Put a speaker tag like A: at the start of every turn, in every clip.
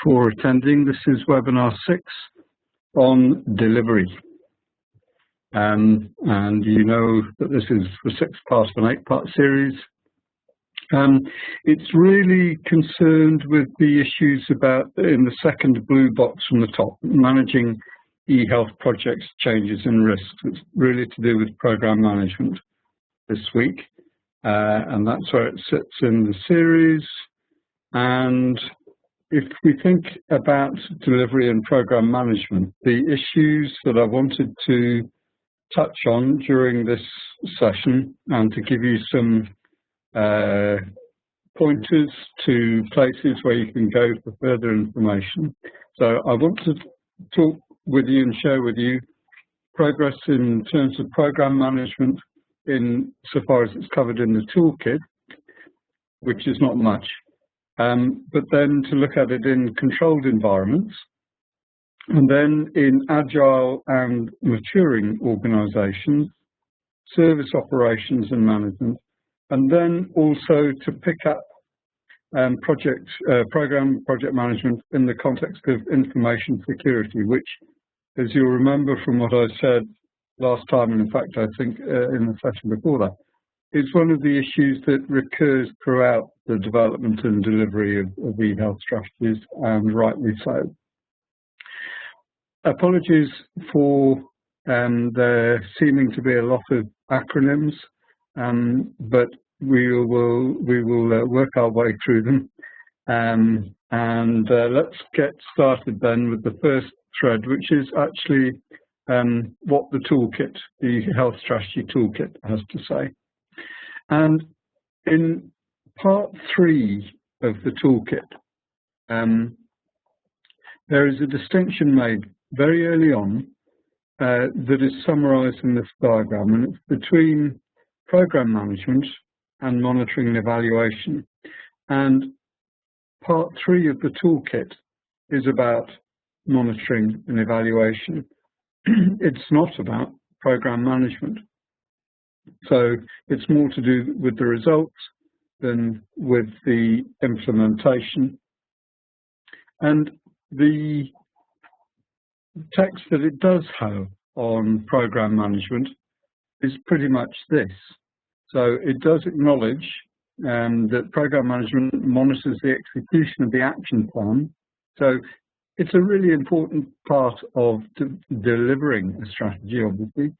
A: for attending. This is webinar 6 on delivery. And you know that this is the 6th part of an 8-part series. It's really concerned with the issues about, in the second blue box from the top, managing eHealth projects, changes and risks. It's really to do with program management this week. And that's where it sits in the series. And if we think about delivery and program management, the issues that I wanted to touch on during this session and to give you some pointers to places where you can go for further information. So I want to talk with you and share with you progress in terms of program management in so far as it's covered in the toolkit, which is not much, but then to look at it in controlled environments, and then in agile and maturing organizations, service operations and management, and then also to pick up project management in the context of information security, which, as you'll remember from what I said last time, and in fact I think in the session before that, is one of the issues that recurs throughout the development and delivery of eHealth strategies, and rightly so. Apologies for there seeming to be a lot of acronyms, but we will work our way through them. Let's get started then with the first thread, which is actually what the toolkit, the Health Strategy Toolkit, has to say. And in part 3 of the toolkit, there is a distinction made very early on that is summarized in this diagram, and it's between program management and monitoring and evaluation. And part 3 of the toolkit is about monitoring and evaluation. It's not about program management. So it's more to do with the results than with the implementation. And the text that it does have on program management is pretty much this. So it does acknowledge that program management monitors the execution of the action plan. So it's a really important part of delivering a strategy, obviously.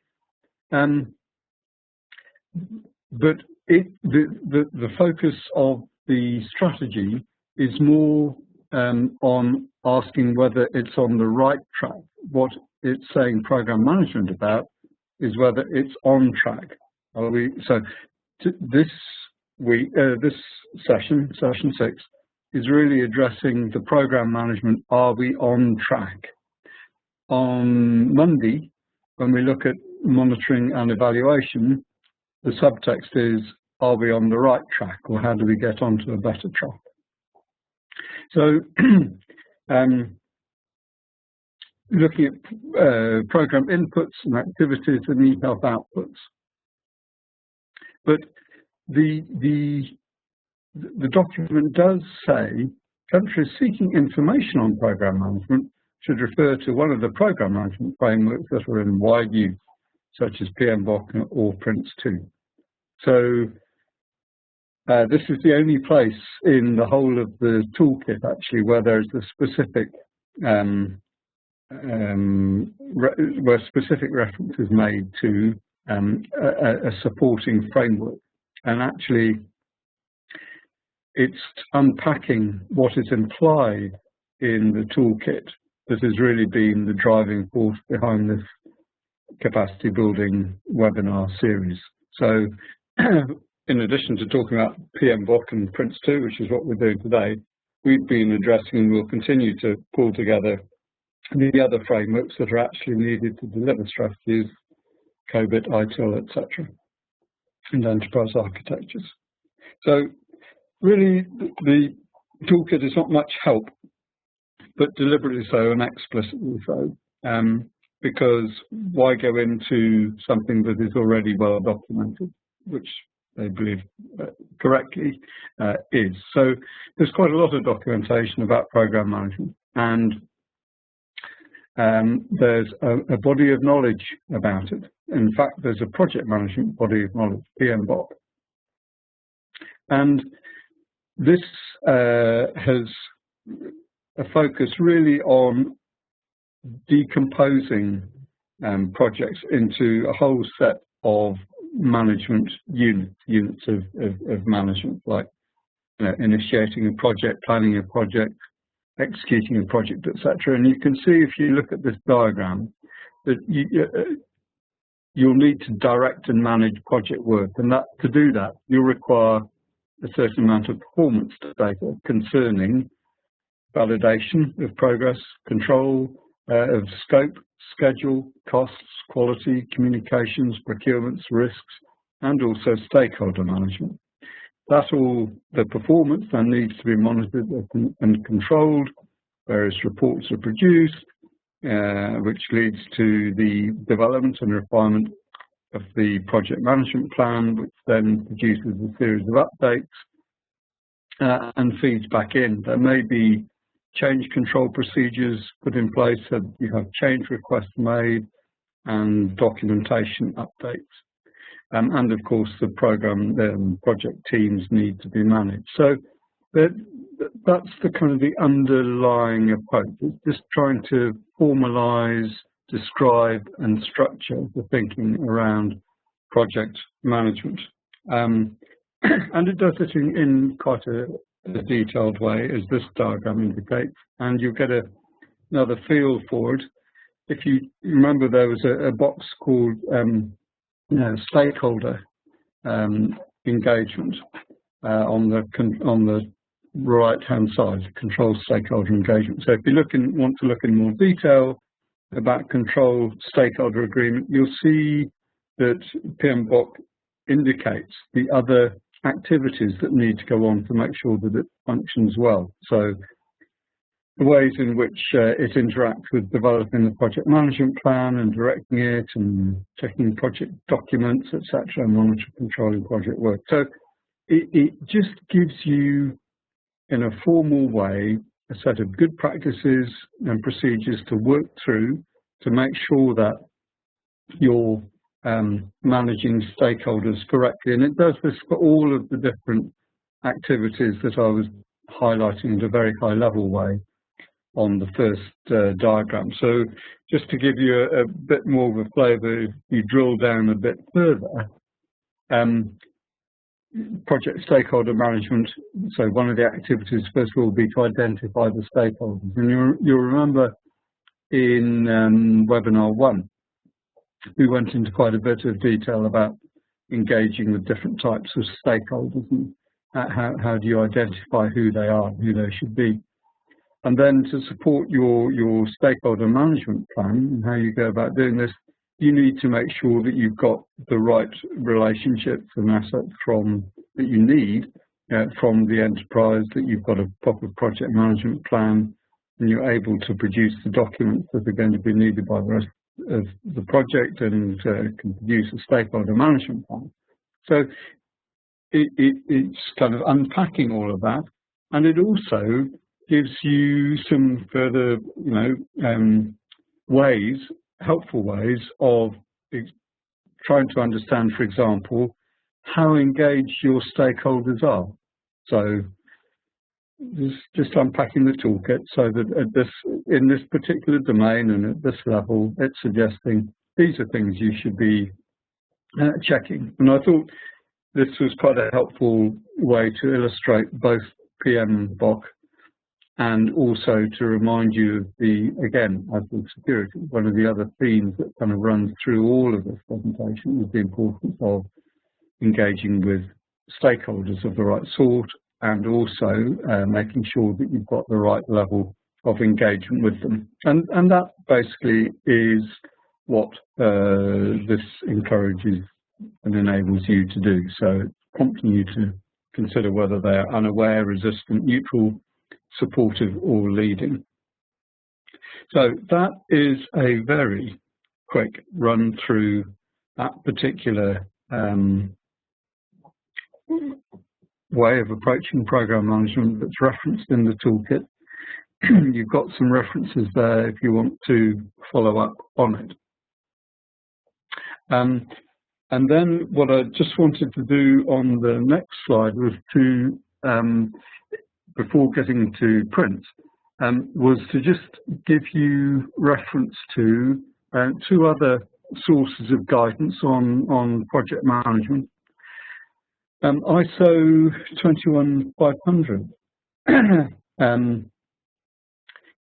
A: But the focus of the strategy is more on asking whether it's on the right track. What it's saying program management about is whether it's on track. This session 6, is really addressing the program management. Are we on track? On Monday, when we look at monitoring and evaluation, the subtext is, are we on the right track, or how do we get onto a better track? So looking at program inputs and activities and eHealth outputs. But the document does say countries seeking information on program management should refer to one of the program management frameworks that are in wide use, such as PMBOK or PRINCE2. So this is the only place in the whole of the toolkit, actually, where there's a specific where specific reference is made to a supporting framework. And actually, it's unpacking what is implied in the toolkit that has really been the driving force behind this capacity building webinar series. So in addition to talking about PMBOK and PRINCE2, which is what we're doing today, we've been addressing and will continue to pull together the other frameworks that are actually needed to deliver strategies, COBIT, ITIL, etc., and enterprise architectures. So really, the toolkit is not much help, but deliberately so and explicitly so, because why go into something that is already well documented, which they believe correctly is. So there's quite a lot of documentation about program management, and there's a body of knowledge about it. In fact, there's a project management body of knowledge, PMBOK. And this has a focus really on decomposing projects into a whole set of management units of management, like initiating a project, planning a project, executing a project, etc. And you can see, if you look at this diagram, that you'll need to direct and manage project work, and that to do that you'll require a certain amount of performance data concerning validation of progress, control of scope, schedule, costs, quality, communications, procurements, risks, and also stakeholder management. That's all the performance that needs to be monitored and controlled. Various reports are produced, which leads to the development and refinement of the project management plan, which then produces a series of updates and feeds back in. There may be change control procedures put in place, so that you have change requests made and documentation updates. And of course, the project teams need to be managed. So that's the kind of the underlying approach. It's just trying to formalize, describe, and structure the thinking around project management. And it does it in quite a detailed way, as this diagram indicates, and you'll get another feel for it. If you remember, there was a box called stakeholder engagement on the right-hand side, control stakeholder engagement. So if you want to look in more detail about control stakeholder agreement, you'll see that PMBOK indicates the other activities that need to go on to make sure that it functions well. So the ways in which it interacts with developing the project management plan and directing it and checking project documents, etc., and monitoring, controlling project work. So it just gives you, in a formal way, a set of good practices and procedures to work through to make sure that you're managing stakeholders correctly. And it does this for all of the different activities that I was highlighting in a very high level way on the first diagram. So just to give you a bit more of a flavour, if you drill down a bit further, project stakeholder management, so one of the activities first will be to identify the stakeholders. And you'll remember in webinar 1, we went into quite a bit of detail about engaging with different types of stakeholders and how do you identify who they are and who they should be. And then to support your stakeholder management plan and how you go about doing this, you need to make sure that you've got the right relationships and assets that you need from the enterprise, that you've got a proper project management plan, and you're able to produce the documents that are going to be needed by the rest of the project and can produce a stakeholder management plan. So it's kind of unpacking all of that, and it also gives you some further, helpful ways of trying to understand, for example, how engaged your stakeholders are. So just unpacking the toolkit so that in this particular domain and at this level, it's suggesting these are things you should be checking. And I thought this was quite a helpful way to illustrate both PMBOK and also to remind you of again, as with security, one of the other themes that kind of runs through all of this presentation is the importance of engaging with stakeholders of the right sort, and also making sure that you've got the right level of engagement with them. And that basically is what this encourages and enables you to do. So it's prompting you to consider whether they're unaware, resistant, neutral, supportive, or leading. So that is a very quick run through that particular way of approaching program management that's referenced in the toolkit. You've got some references there if you want to follow up on it. And then what I just wanted to do on the next slide was to, before getting to print, was to just give you reference to two other sources of guidance on project management. ISO 21500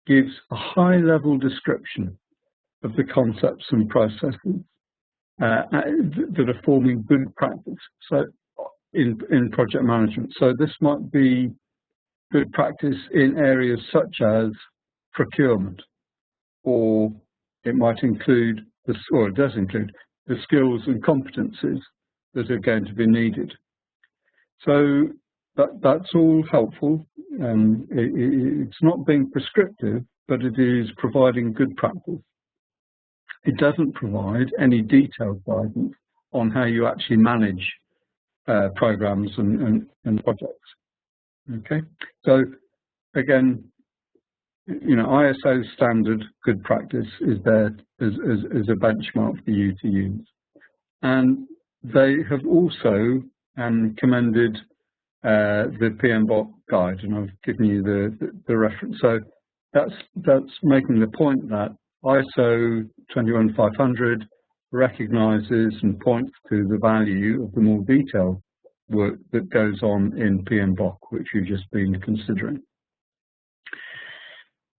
A: gives a high-level description of the concepts and processes that are forming good practice. So in project management. So this might be good practice in areas such as procurement, or it might include, or it does include, the skills and competencies that are going to be needed. So that's all helpful. It's not being prescriptive, but it is providing good practice. It doesn't provide any detailed guidance on how you actually manage programs and projects. Okay, so again, you know, ISO standard good practice is there as a benchmark for you to use, and they have also commended the PMBOK guide, and I've given you the reference. So that's making the point that ISO 21500 recognizes and points to the value of the more detailed work that goes on in PMBOK, which you've just been considering.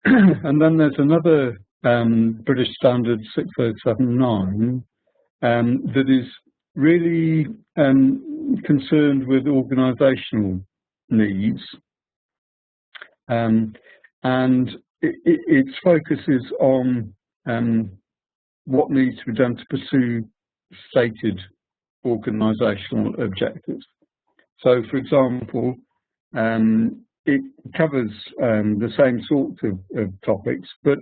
A: And then there's another British Standard 6079 that is really concerned with organizational needs, and its focus is on what needs to be done to pursue stated organizational objectives. So, for example, it covers the same sorts of topics, but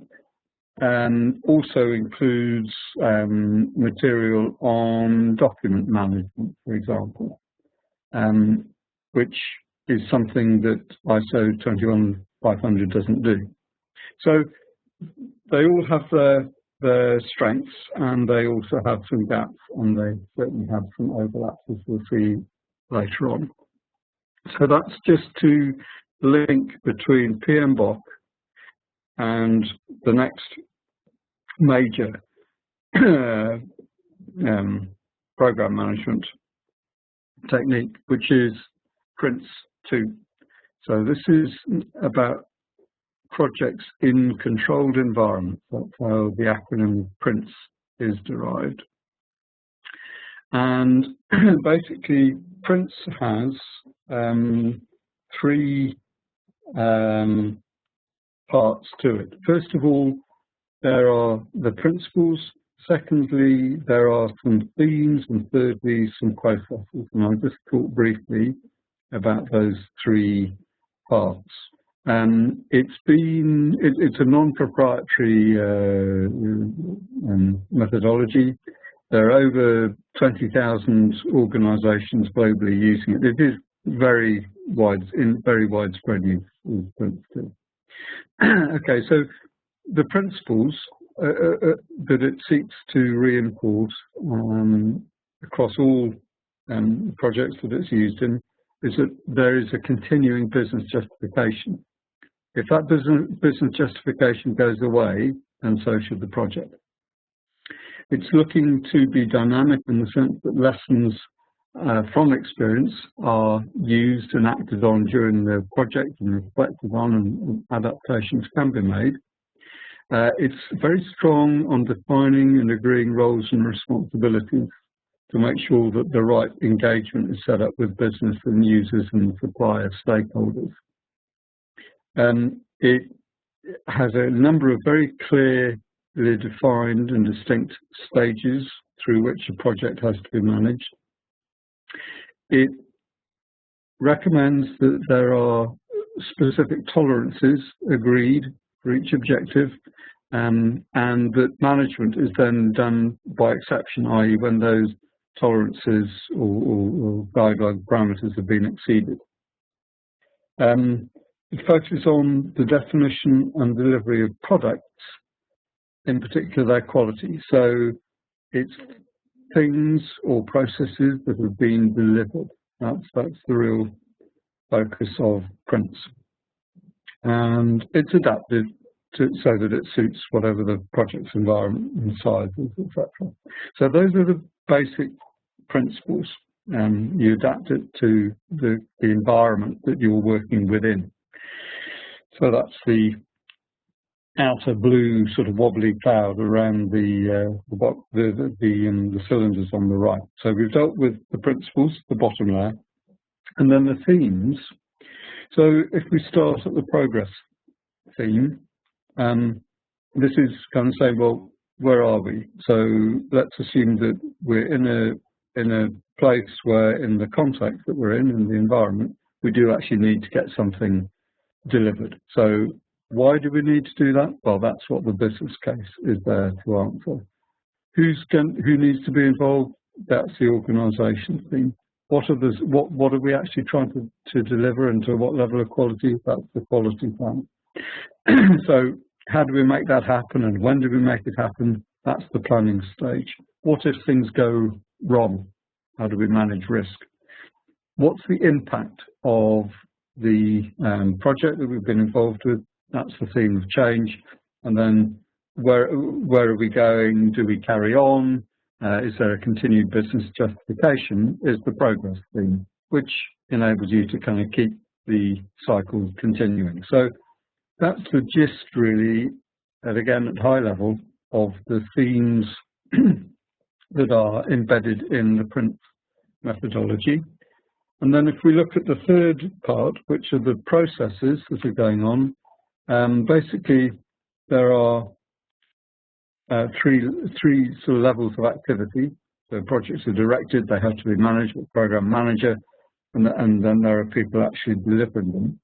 A: also includes material on document management, for example, which is something that ISO 21500 doesn't do. So they all have their strengths, and they also have some gaps, and they certainly have some overlaps, as we'll see later on. So that's just to link between PMBOK and the next major program management technique, which is PRINCE 2. So this is about projects in controlled environments. That's how the acronym PRINCE is derived. And basically, PRINCE has three parts to it. First of all, there are the principles. Secondly, there are some themes, and thirdly, some processes. And I'll just talk briefly about those three parts. It's a non-proprietary methodology. There are over 20,000 organisations globally using it. It is very widespread use. Okay, so the principles that it seeks to reinforce across all projects that it's used in is that there is a continuing business justification. If that business justification goes away, then so should the project. It's looking to be dynamic in the sense that lessons from experience are used and acted on during the project and reflected on, and adaptations can be made. It's very strong on defining and agreeing roles and responsibilities to make sure that the right engagement is set up with business and users and supplier stakeholders. It has a number of very clearly defined and distinct stages through which a project has to be managed. It recommends that there are specific tolerances agreed for each objective, and that management is then done by exception, i.e. when those tolerances or guideline parameters have been exceeded. It focuses on the definition and delivery of products, in particular their quality. So it's things or processes that have been delivered. That's the real focus of Prince. And it's adapted so that it suits whatever the project's environment and size is, etc. So those are the basic principles. You adapt it to the environment that you're working within. So that's the outer blue sort of wobbly cloud around the cylinders on the right. So we've dealt with the principles, the bottom layer, and then the themes. So if we start at the progress theme, this is kind of saying, well, where are we? So let's assume that we're in a place where, in the context that we're in the environment, we do actually need to get something delivered. So why do we need to do that? Well, that's what the business case is there to answer. Who needs to be involved? That's the organisation theme. What are we actually trying to deliver, and to what level of quality? That's the quality plan. So how do we make that happen, and when do we make it happen? That's the planning stage. What if things go wrong? How do we manage risk? What's the impact of the project that we've been involved with? That's the theme of change. And then where are we going? Do we carry on? Is there a continued business justification? Is the progress theme, which enables you to kind of keep the cycle continuing. So that's the gist, really, and again at high level, of the themes that are embedded in the Prince methodology. And then if we look at the third part, which are the processes that are going on, basically there are three sort of levels of activity. So projects are directed, they have to be managed with program manager, and then there are people actually delivering them.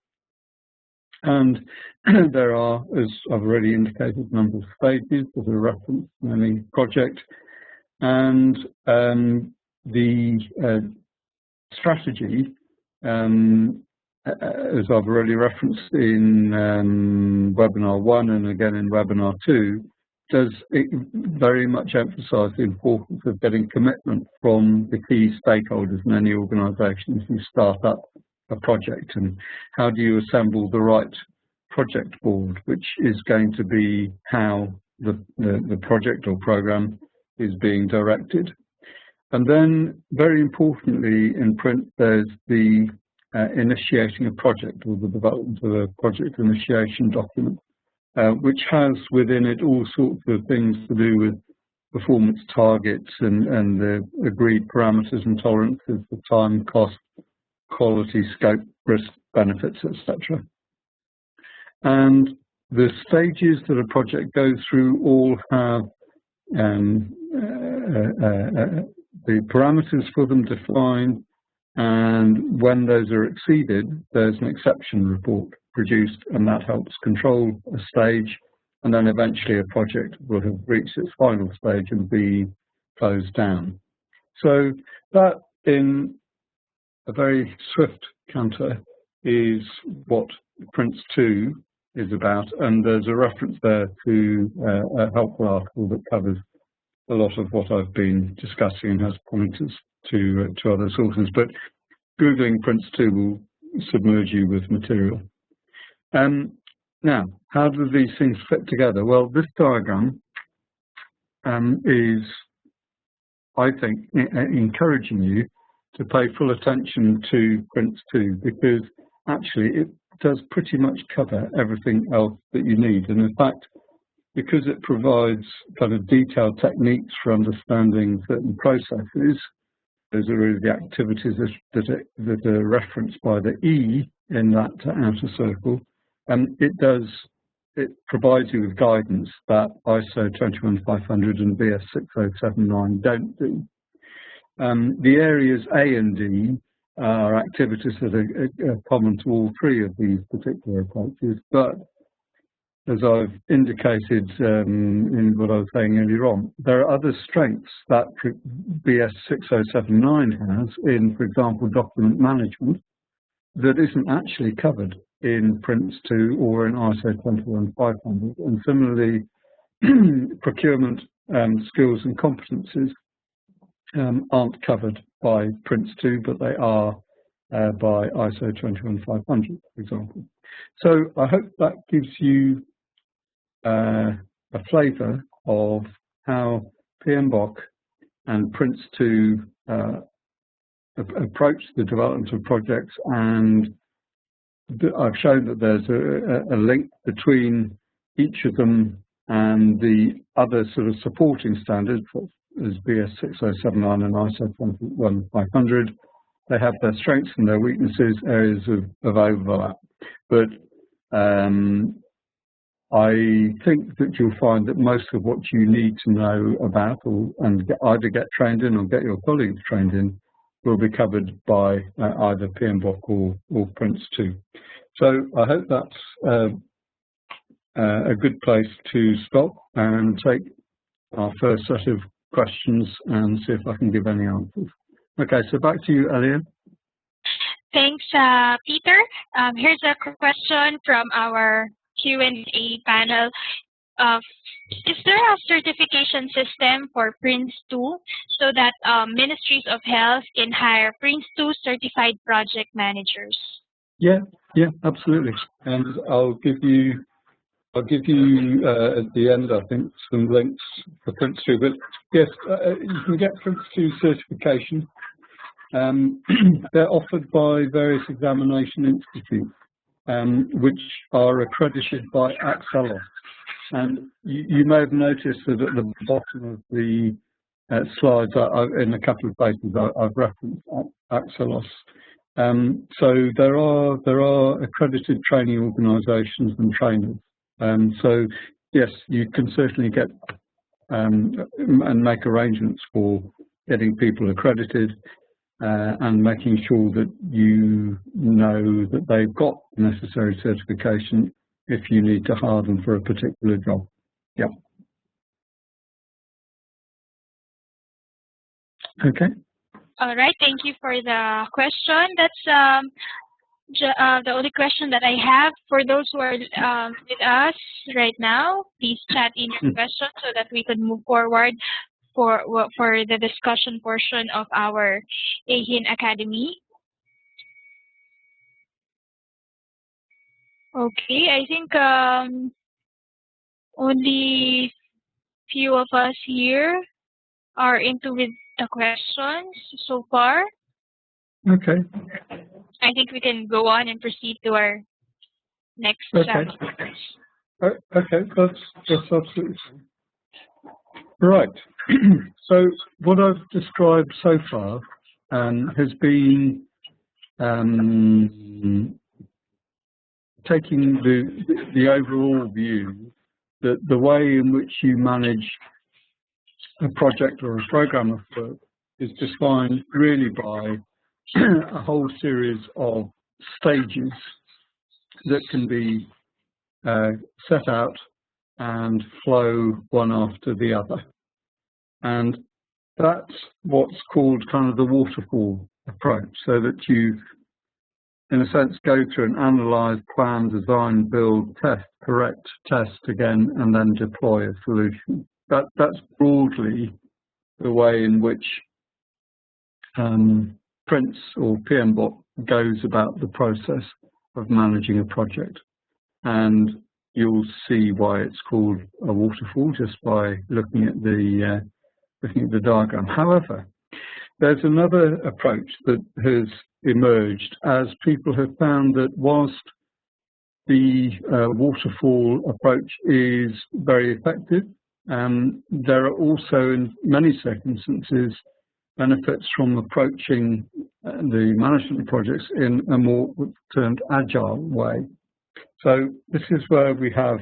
A: And there are, as I've already indicated, a number of stages that are referenced in any project. And the strategy, as I've already referenced in webinar 1 and again in webinar 2, does very much emphasise the importance of getting commitment from the key stakeholders in any organisation as you start up a project, and how do you assemble the right project board, which is going to be how the project or programme is being directed. And then, very importantly, in Print, there's the initiating a project, or the development of a project initiation document, which has within it all sorts of things to do with performance targets and the agreed parameters and tolerances for time, cost, quality, scope, risk, benefits, etc. And the stages that a project goes through all have the parameters for them defined, and when those are exceeded, there's an exception report produced, and that helps control a stage, and then eventually a project will have reached its final stage and be closed down. So that, in a very swift canter, is what Prince 2 is about, and there's a reference there to a helpful article that covers a lot of what I've been discussing and has pointers to other sources, but Googling Prince 2 will submerge you with material. Now, how do these things fit together? Well, this diagram is, I think, encouraging you to pay full attention to Prince 2, because actually it does pretty much cover everything else that you need. And in fact, because it provides kind of detailed techniques for understanding certain processes, those are really the activities that are referenced by the E in that outer circle, and it provides you with guidance that ISO 21500 and BS 6079 don't do. The areas A and D are activities that are common to all three of these particular approaches, but as I've indicated in what I was saying earlier on, there are other strengths that BS 6079 has in, for example, document management that isn't actually covered in PRINCE2 or in ISO 21500. And similarly, procurement skills and competencies aren't covered by PRINCE2, but they are by ISO 21500, for example. So I hope that gives you a flavour of how PMBOK and PRINCE2 approach the development of projects, and I've shown that there's a link between each of them and the other sort of supporting standards, as BS 6079 and ISO 21500. They have their strengths and their weaknesses, areas of overlap. But I think that you'll find that most of what you need to know about and either get trained in or get your colleagues trained in will be covered by either PMBOK or PRINCE2. So I hope that's a good place to stop and take our first set of questions and see if I can give any answers. Okay, so back to you, Elia.
B: Thanks, Peter. Here's a question from our Q&A panel. Is there a certification system for PRINCE2 so that ministries of health can hire PRINCE2 certified project managers?
A: Yeah, absolutely. And I'll give you at the end, I think, some links for PRINCE2. But yes, you can get PRINCE2 certification. They're offered by various examination institutes, which are accredited by Agile. And you may have noticed that at the bottom of the slides, in a couple of places, I've referenced Agile. So there are accredited training organisations and trainers. So yes, you can certainly get and make arrangements for getting people accredited and making sure that you know that they've got necessary certification if you need to hire them for a particular job. Yeah. Okay.
B: All right. Thank you for the question. That's the only question that I have. For those who are with us right now, please chat in your question so that we could move forward for the discussion portion of our AeHIN Academy. Okay, I think only few of us here are into with the questions so far.
A: Okay.
B: I think we can go on and proceed to our next chapter.
A: Okay, that's absolutely fine. Right. So what I've described so far has been taking the overall view that the way in which you manage a project or a program of work is defined really by a whole series of stages that can be set out and flow one after the other. And that's what's called kind of the waterfall approach, so that you, in a sense, go through and analyze, plan, design, build, test, correct, test again, and then deploy a solution. That's broadly the way in which PRINCE or PMBOK goes about the process of managing a project. And you'll see why it's called a waterfall just by looking at the diagram. However, there's another approach that has emerged as people have found that whilst the waterfall approach is very effective, there are also, in many circumstances, benefits from approaching the management projects in a more termed agile way. So this is where we have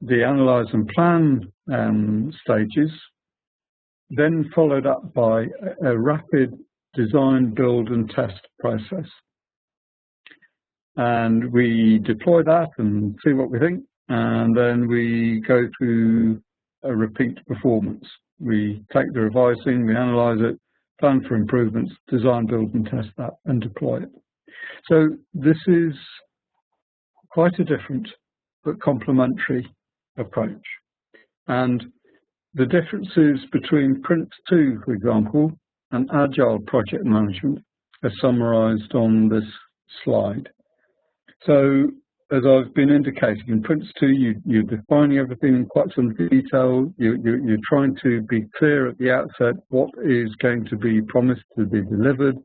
A: the analyze and plan stages, then followed up by a rapid design, build and test process. and we deploy that and see what we think, and then we go through a repeat performance. We take the revising, we analyse it, plan for improvements, design, build and test that, and deploy it. So this is quite a different but complementary approach. And the differences between Prince2, for example, and Agile project management are summarised on this slide. So, as I've been indicating, in Prince2, you're defining everything in quite some detail. You're trying to be clear at the outset what is going to be promised to be delivered.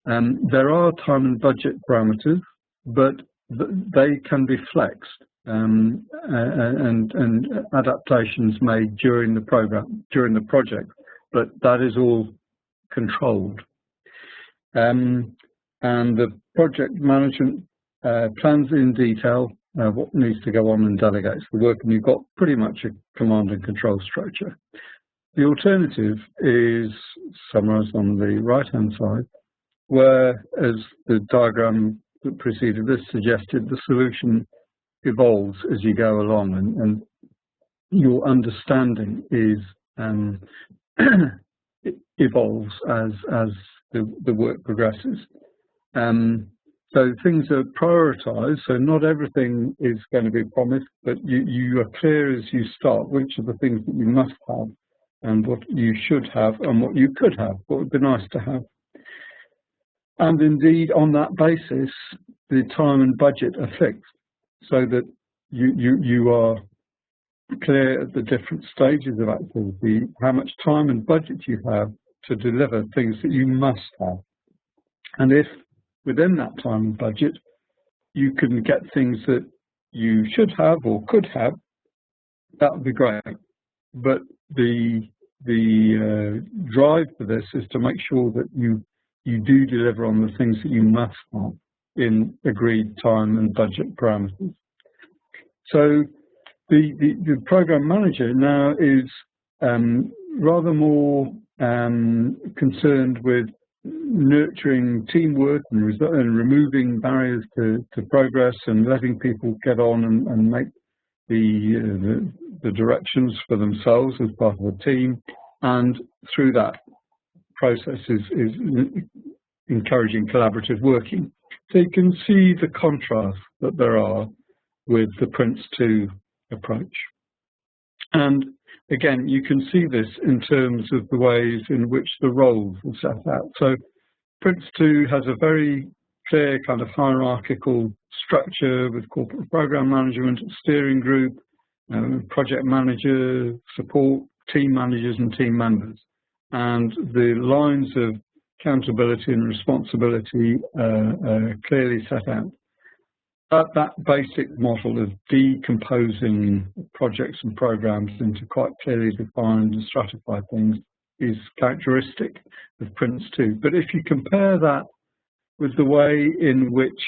A: There are time and budget parameters, but they can be flexed and adaptations made during the program, during the project, but that is all controlled. And the project management plans in detail what needs to go on and delegates the work, and you've got pretty much a command and control structure. The alternative is summarised on the right-hand side, where, as the diagram that preceded this suggested, the solution evolves as you go along, and your understanding is it evolves as the work progresses. So things are prioritised, so not everything is going to be promised, but you are clear as you start which are the things that you must have and what you should have and what you could have, what would be nice to have. And indeed, on that basis, the time and budget are fixed, so that you are clear at the different stages of activity how much time and budget you have to deliver things that you must have. And if within that time and budget you can get things that you should have or could have, that would be great. But the drive for this is to make sure that you do deliver on the things that you must have in agreed time and budget parameters. So the program manager now is rather more concerned with nurturing teamwork and removing barriers to progress and letting people get on and make the directions for themselves as part of a team, and through that process is encouraging collaborative working. So you can see the contrast that there are with the Prince2 approach. And again, you can see this in terms of the ways in which the roles are set out. So Prince2 has a very clear kind of hierarchical structure with corporate program management, steering group, project manager, support, team managers and team members. And the lines of accountability and responsibility are clearly set out. That basic model of decomposing projects and programs into quite clearly defined and stratified things is characteristic of Prince2. But if you compare that with the way in which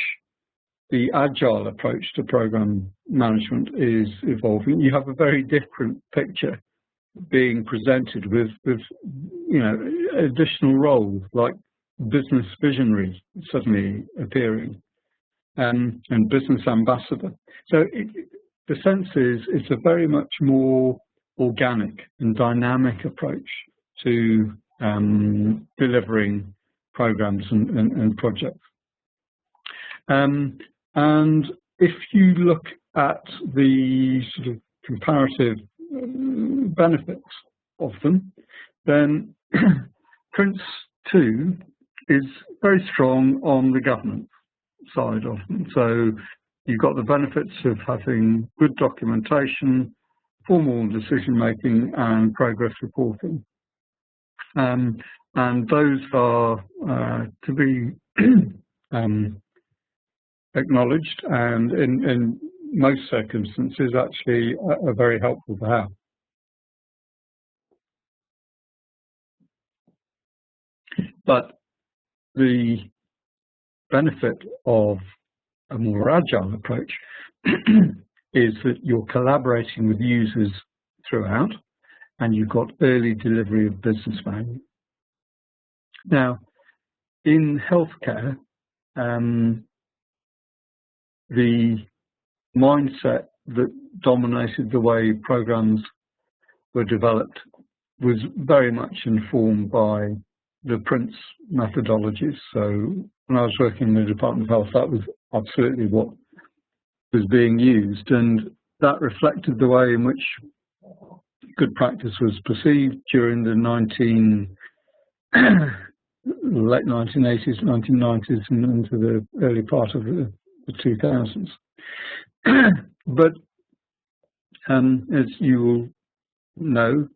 A: the Agile approach to program management is evolving, you have a very different picture being presented with additional roles like business visionary suddenly appearing and business ambassador. So the sense is it's a very much more organic and dynamic approach to delivering programs and projects. And if you look at the sort of comparative benefits of them, then Prince2 is very strong on the governance side of them. So you've got the benefits of having good documentation, formal decision making and progress reporting. And those are to be acknowledged, and in most circumstances actually are very helpful to have. But the benefit of a more agile approach is that you're collaborating with users throughout, and you've got early delivery of business value. Now, in healthcare, the mindset that dominated the way programs were developed was very much informed by the Prince methodologies. So when I was working in the Department of Health, that was absolutely what was being used, and that reflected the way in which good practice was perceived during the late 1980s, 1990s, and into the early part of the 2000s. But as you will know,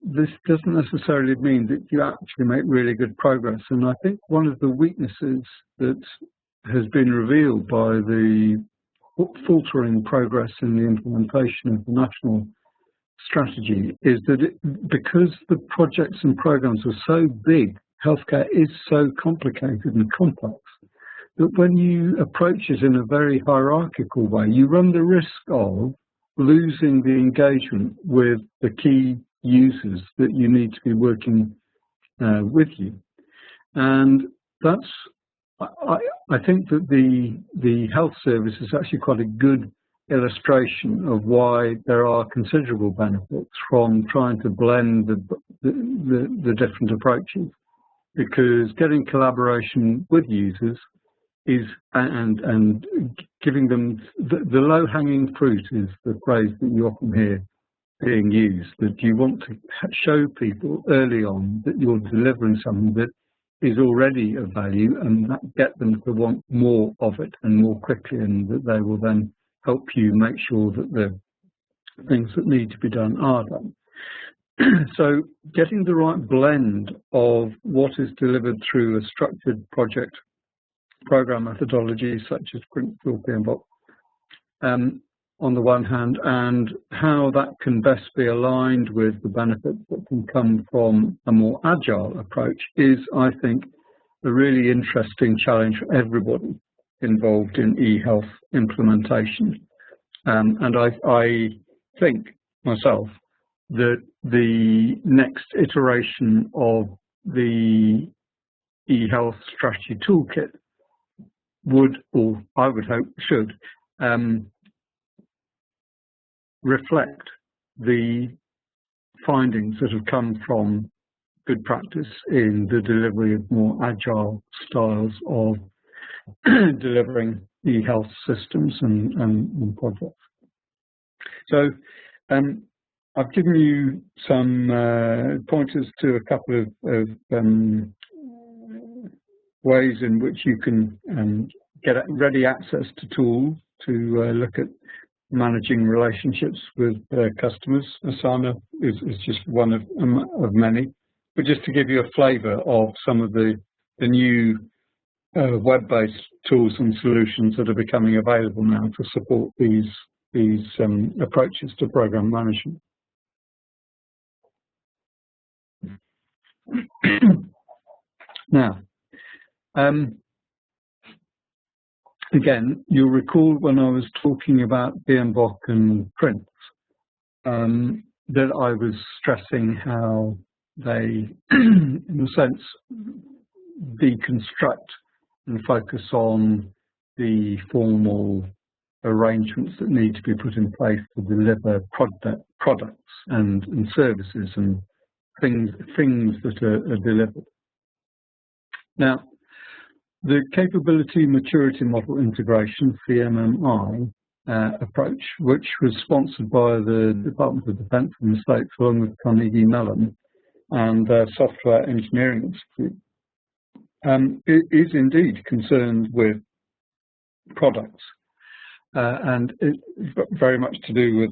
A: this doesn't necessarily mean that you actually make really good progress. And I think one of the weaknesses that has been revealed by the faltering progress in the implementation of the national strategy is that because the projects and programs are so big, healthcare is so complicated and complex, that when you approach it in a very hierarchical way, you run the risk of losing the engagement with the key users that you need to be working with you. And that's, I think that the health service is actually quite a good illustration of why there are considerable benefits from trying to blend the different approaches, because getting collaboration with users is and giving them the low-hanging fruit is the phrase that you often hear being used, that you want to show people early on that you're delivering something that is already of value and get them to want more of it and more quickly, and that they will then help you make sure that the things that need to be done are done. So getting the right blend of what is delivered through a structured project program methodology such as Prince, PMBOK, on the one hand, and how that can best be aligned with the benefits that can come from a more agile approach is, I think, a really interesting challenge for everybody involved in eHealth implementation. And I think myself that the next iteration of the eHealth strategy toolkit would, or I would hope should, reflect the findings that have come from good practice in the delivery of more agile styles of delivering eHealth systems and projects. So I've given you some pointers to a couple of ways in which you can get ready access to tools to look at managing relationships with customers. Asana is just one of many, but just to give you a flavour of some of the new web-based tools and solutions that are becoming available now to support these approaches to program management. Now, again, you'll recall when I was talking about PMBOK and Prince, that I was stressing how they, in a sense, deconstruct and focus on the formal arrangements that need to be put in place to deliver products and services and things that are delivered. Now, the Capability Maturity Model Integration, CMMI, approach, which was sponsored by the Department of Defense in the States along with Carnegie Mellon and Software Engineering Institute, it is indeed concerned with products, and it's very much to do with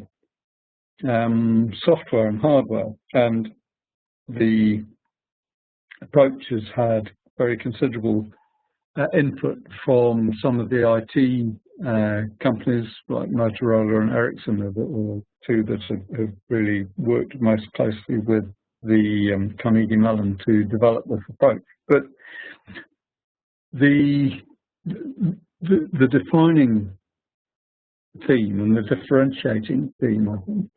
A: software and hardware. And the approach has had very considerable input from some of the IT companies like Motorola and Ericsson, are the two that have really worked most closely with the Carnegie Mellon to develop this approach. But the defining theme and the differentiating theme, I think,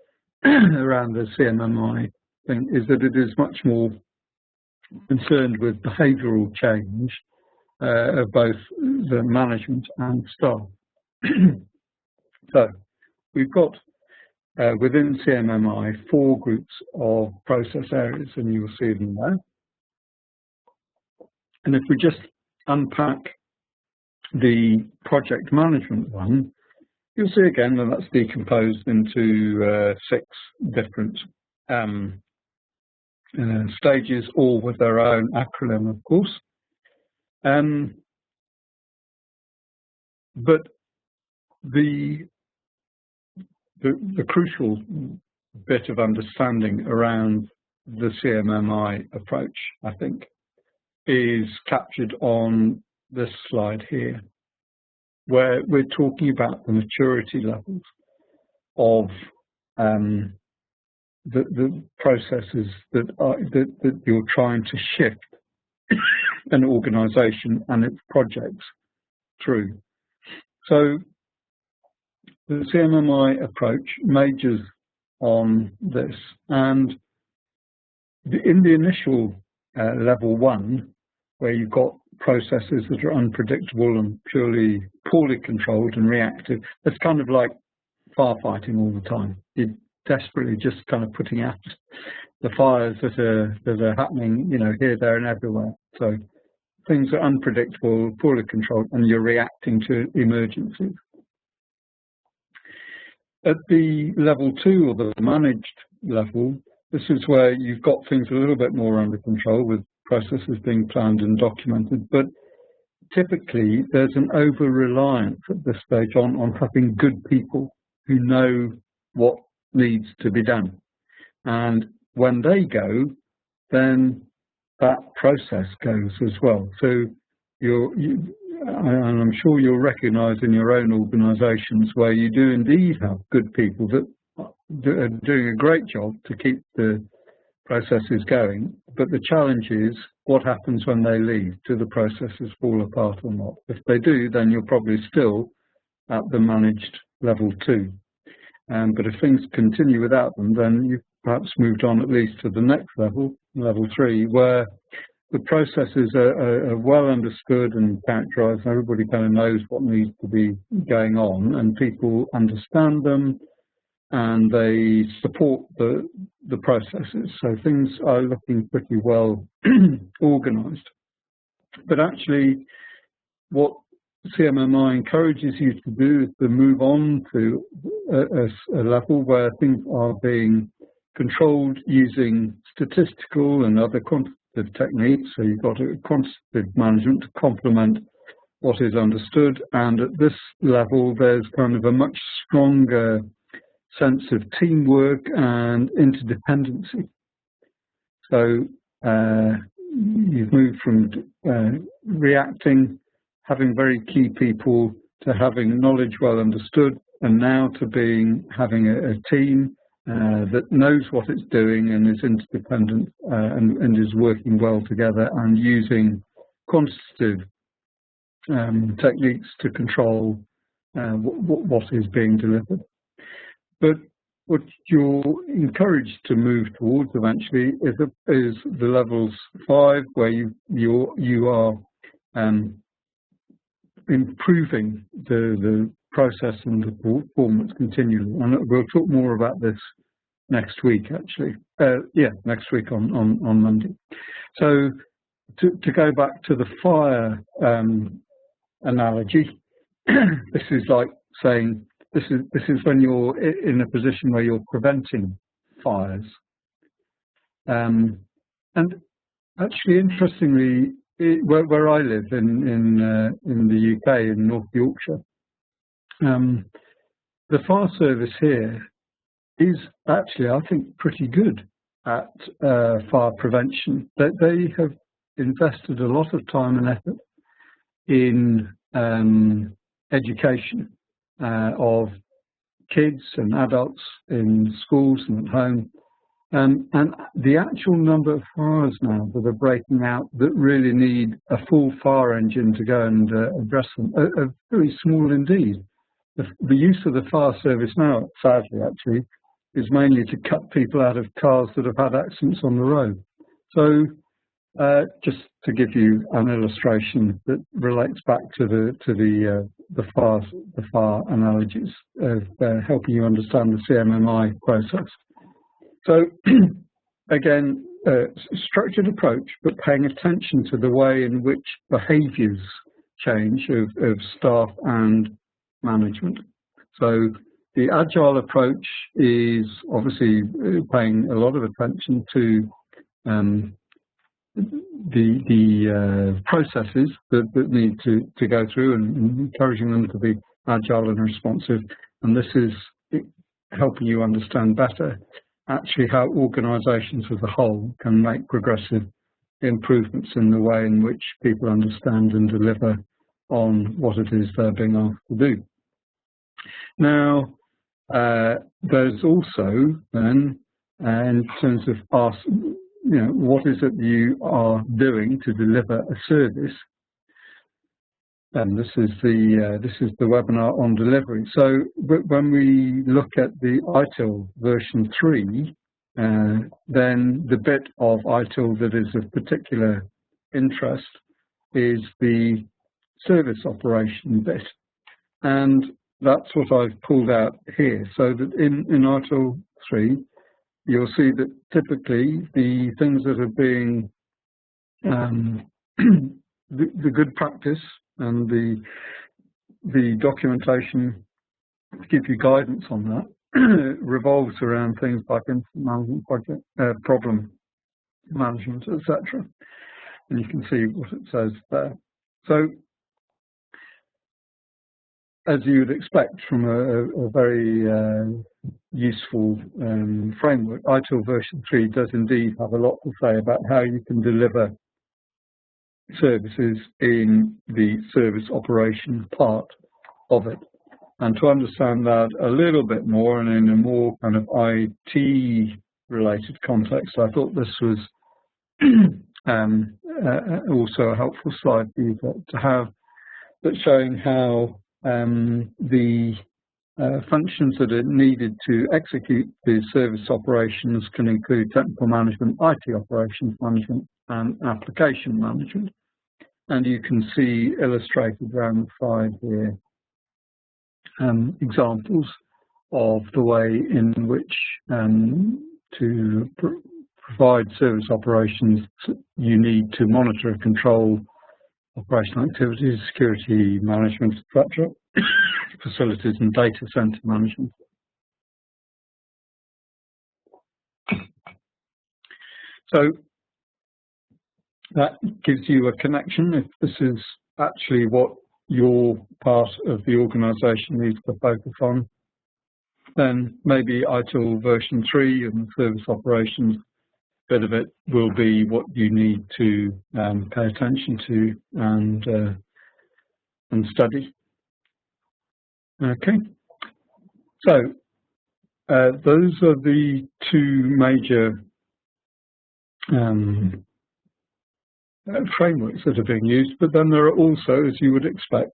A: around the CMMI thing is that it is much more concerned with behavioural change of both the management and staff. So we've got within CMMI 4 groups of process areas, and you'll see them there. And if we just unpack the project management one, you'll see again that that's decomposed into 6 different stages, all with their own acronym, of course. But the crucial bit of understanding around the CMMI approach, I think, is captured on this slide here, where we're talking about the maturity levels of the processes that you're trying to shift an organisation and its projects through. So the CMMI approach majors on this, and in the initial level 1, where you've got processes that are unpredictable and poorly controlled and reactive, it's kind of like firefighting all the time. You're desperately just kind of putting out the fires that are happening, you know, here, there, and everywhere. So things are unpredictable, poorly controlled, and you're reacting to emergencies. At the level 2, or the managed level, this is where you've got things a little bit more under control, with processes being planned and documented, but typically there's an over-reliance at this stage on having good people who know what needs to be done. And when they go, then that process goes as well. So and I'm sure you'll recognise in your own organisations where you do indeed have good people that are doing a great job to keep the processes going, but the challenge is what happens when they leave. Do the processes fall apart or not? If they do, then you're probably still at the managed level 2. But if things continue without them, then you've perhaps moved on at least to the next level, level 3, where the processes are well understood and characterised. Everybody kind of knows what needs to be going on, and people understand them, and they support the processes. So things are looking pretty well organised. But actually, what CMMI encourages you to do is to move on to a level where things are being controlled using statistical and other quantitative techniques. So you've got a quantitative management to complement what is understood. And at this level, there's kind of a much stronger sense of teamwork and interdependency. So you've moved from reacting, having very key people, to having knowledge well understood, and now to having a team that knows what it's doing and is interdependent and is working well together and using quantitative techniques to control what is being delivered. But what you're encouraged to move towards eventually is the levels 5, where you are improving the process and the performance continually. And we'll talk more about this next week, actually. Next week on Monday. So to go back to the fire analogy, this is like saying, this is when you're in a position where you're preventing fires. And actually, interestingly, where I live in the UK, in North Yorkshire, the fire service here is actually, I think, pretty good at fire prevention. They have invested a lot of time and effort in education of kids and adults in schools and at home. And the actual number of fires now that are breaking out that really need a full fire engine to go and address them are very small indeed. The use of the fire service now, sadly actually, is mainly to cut people out of cars that have had accidents on the road. So Just to give you an illustration that relates back to the FAR analogies of helping you understand the CMMI process. So again, structured approach, but paying attention to the way in which behaviours change of staff and management. So the Agile approach is obviously paying a lot of attention to the processes that need to go through and encouraging them to be agile and responsive. And this is helping you understand better actually how organisations as a whole can make progressive improvements in the way in which people understand and deliver on what it is they're being asked to do. Now, there's also then, in terms of us, what is it you are doing to deliver a service? And this is the webinar on delivery. So when we look at the ITIL version 3, then the bit of ITIL that is of particular interest is the service operation bit. And that's what I've pulled out here. So that in ITIL 3, you'll see that typically the things that are being the good practice and the documentation to give you guidance on that revolves around things like incident management, project problem management, etc. And you can see what it says there. So, as you would expect from a very useful framework, ITIL version 3 does indeed have a lot to say about how you can deliver services in the service operation part of it. And to understand that a little bit more and in a more kind of IT related context, I thought this was also a helpful slide for you to have, that's showing how the functions that are needed to execute the service operations can include technical management, IT operations management, and application management. And you can see illustrated around the side here examples of the way in which to provide service operations you need to monitor and control operational activities, security management, etc., facilities and data center management. So that gives you a connection. If this is actually what your part of the organisation needs to focus on, then maybe ITIL version 3 and service operations bit of it will be what you need to pay attention to and study. Okay, so those are the two major frameworks that are being used, but then there are also, as you would expect,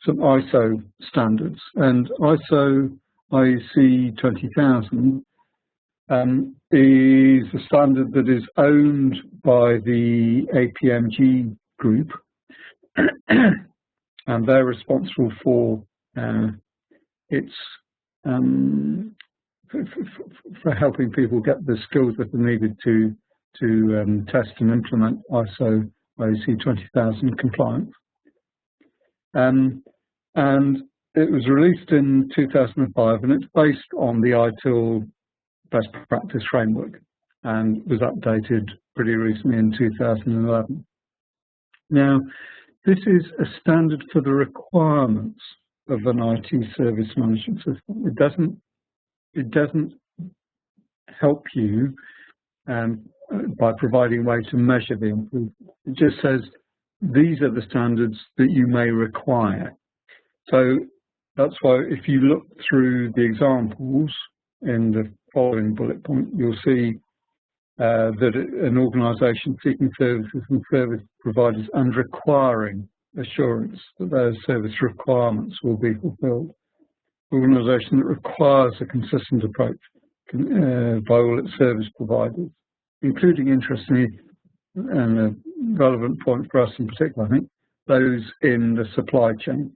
A: some ISO standards, and ISO IEC 20000 is a standard that is owned by the APMG group, and they're responsible for its for helping people get the skills that are needed to test and implement ISO IEC 20000 compliance. And it was released in 2005, and it's based on the ITIL best practice framework and was updated pretty recently in 2011. Now, this is a standard for the requirements of an IT service management system. It doesn't help you by providing a way to measure the improvement. It just says these are the standards that you may require. So that's why if you look through the examples in the following bullet point, you'll see that an organisation seeking services and service providers and requiring assurance that their service requirements will be fulfilled. Organisation that requires a consistent approach by all its service providers, including, interestingly, and a relevant point for us in particular, I think, those in the supply chain.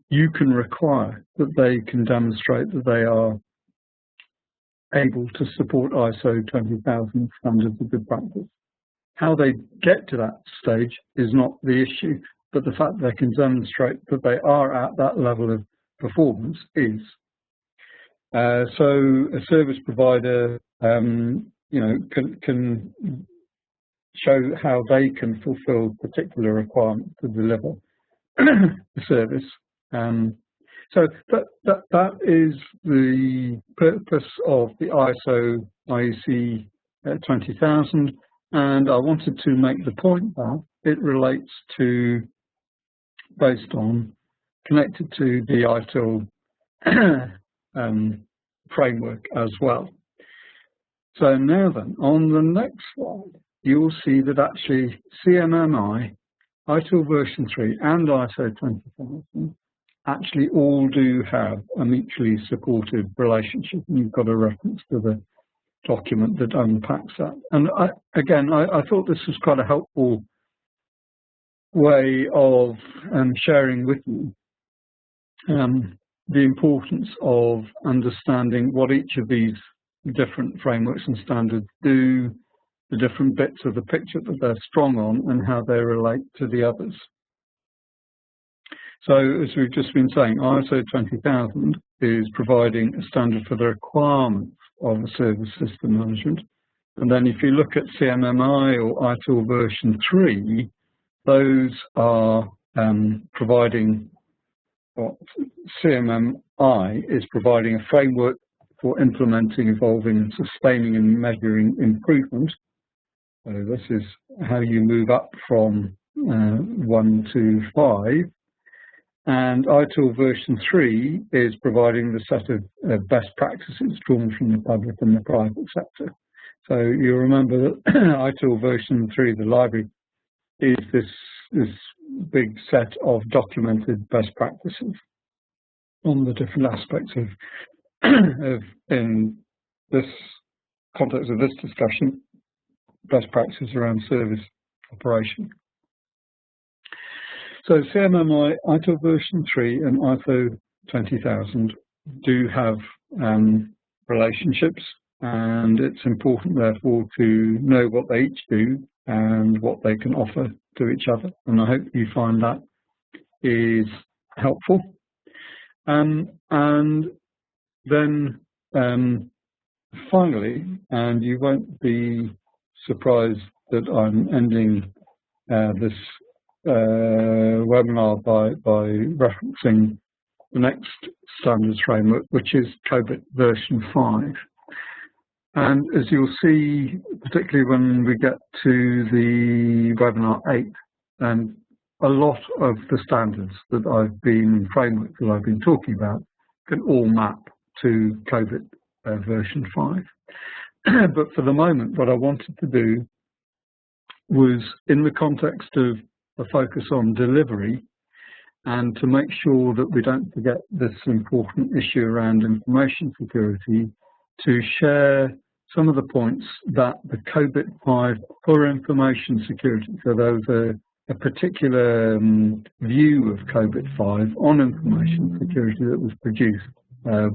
A: You can require that they can demonstrate that they are able to support ISO 20000 standards of good practice. How they get to that stage is not the issue, but the fact they can demonstrate that they are at that level of performance is. So a service provider, can show how they can fulfill particular requirements to deliver the service. So that is the purpose of the ISO IEC 20000, and I wanted to make the point that it relates to, based on, connected to the ITIL framework as well. So now then, on the next slide, you'll see that actually CMMI, ITIL version 3 and ISO 20000 actually all do have a mutually supportive relationship, and you've got a reference to the document that unpacks that. And I thought this was quite a helpful way of sharing with you the importance of understanding what each of these different frameworks and standards do, the different bits of the picture that they're strong on, and how they relate to the others. So, as we've just been saying, ISO 20000 is providing a standard for the requirements of a service system management. And then if you look at CMMI or ITIL version 3, those are providing, what CMMI is providing a framework for implementing, evolving, sustaining and measuring improvement. So this is how you move up from 1 to 5. And ITIL version 3 is providing the set of best practices drawn from the public and the private sector. So you remember that ITIL version 3, the library, is this big set of documented best practices on the different aspects of in this context of this discussion, best practices around service operation. So CMMI, ITIL version 3 and ISO 20000 do have relationships, and it's important therefore to know what they each do and what they can offer to each other. And I hope you find that is helpful. And then finally, and you won't be surprised that I'm ending this webinar by referencing the next standards framework, which is COBIT version 5. And as you'll see, particularly when we get to the webinar 8, and a lot of the standards that frameworks that I've been talking about can all map to COBIT version 5. But for the moment, what I wanted to do was, in the context of a focus on delivery, and to make sure that we don't forget this important issue around information security, to share some of the points that the COBIT 5 for information security, so there was a particular view of COBIT 5 on information security that was produced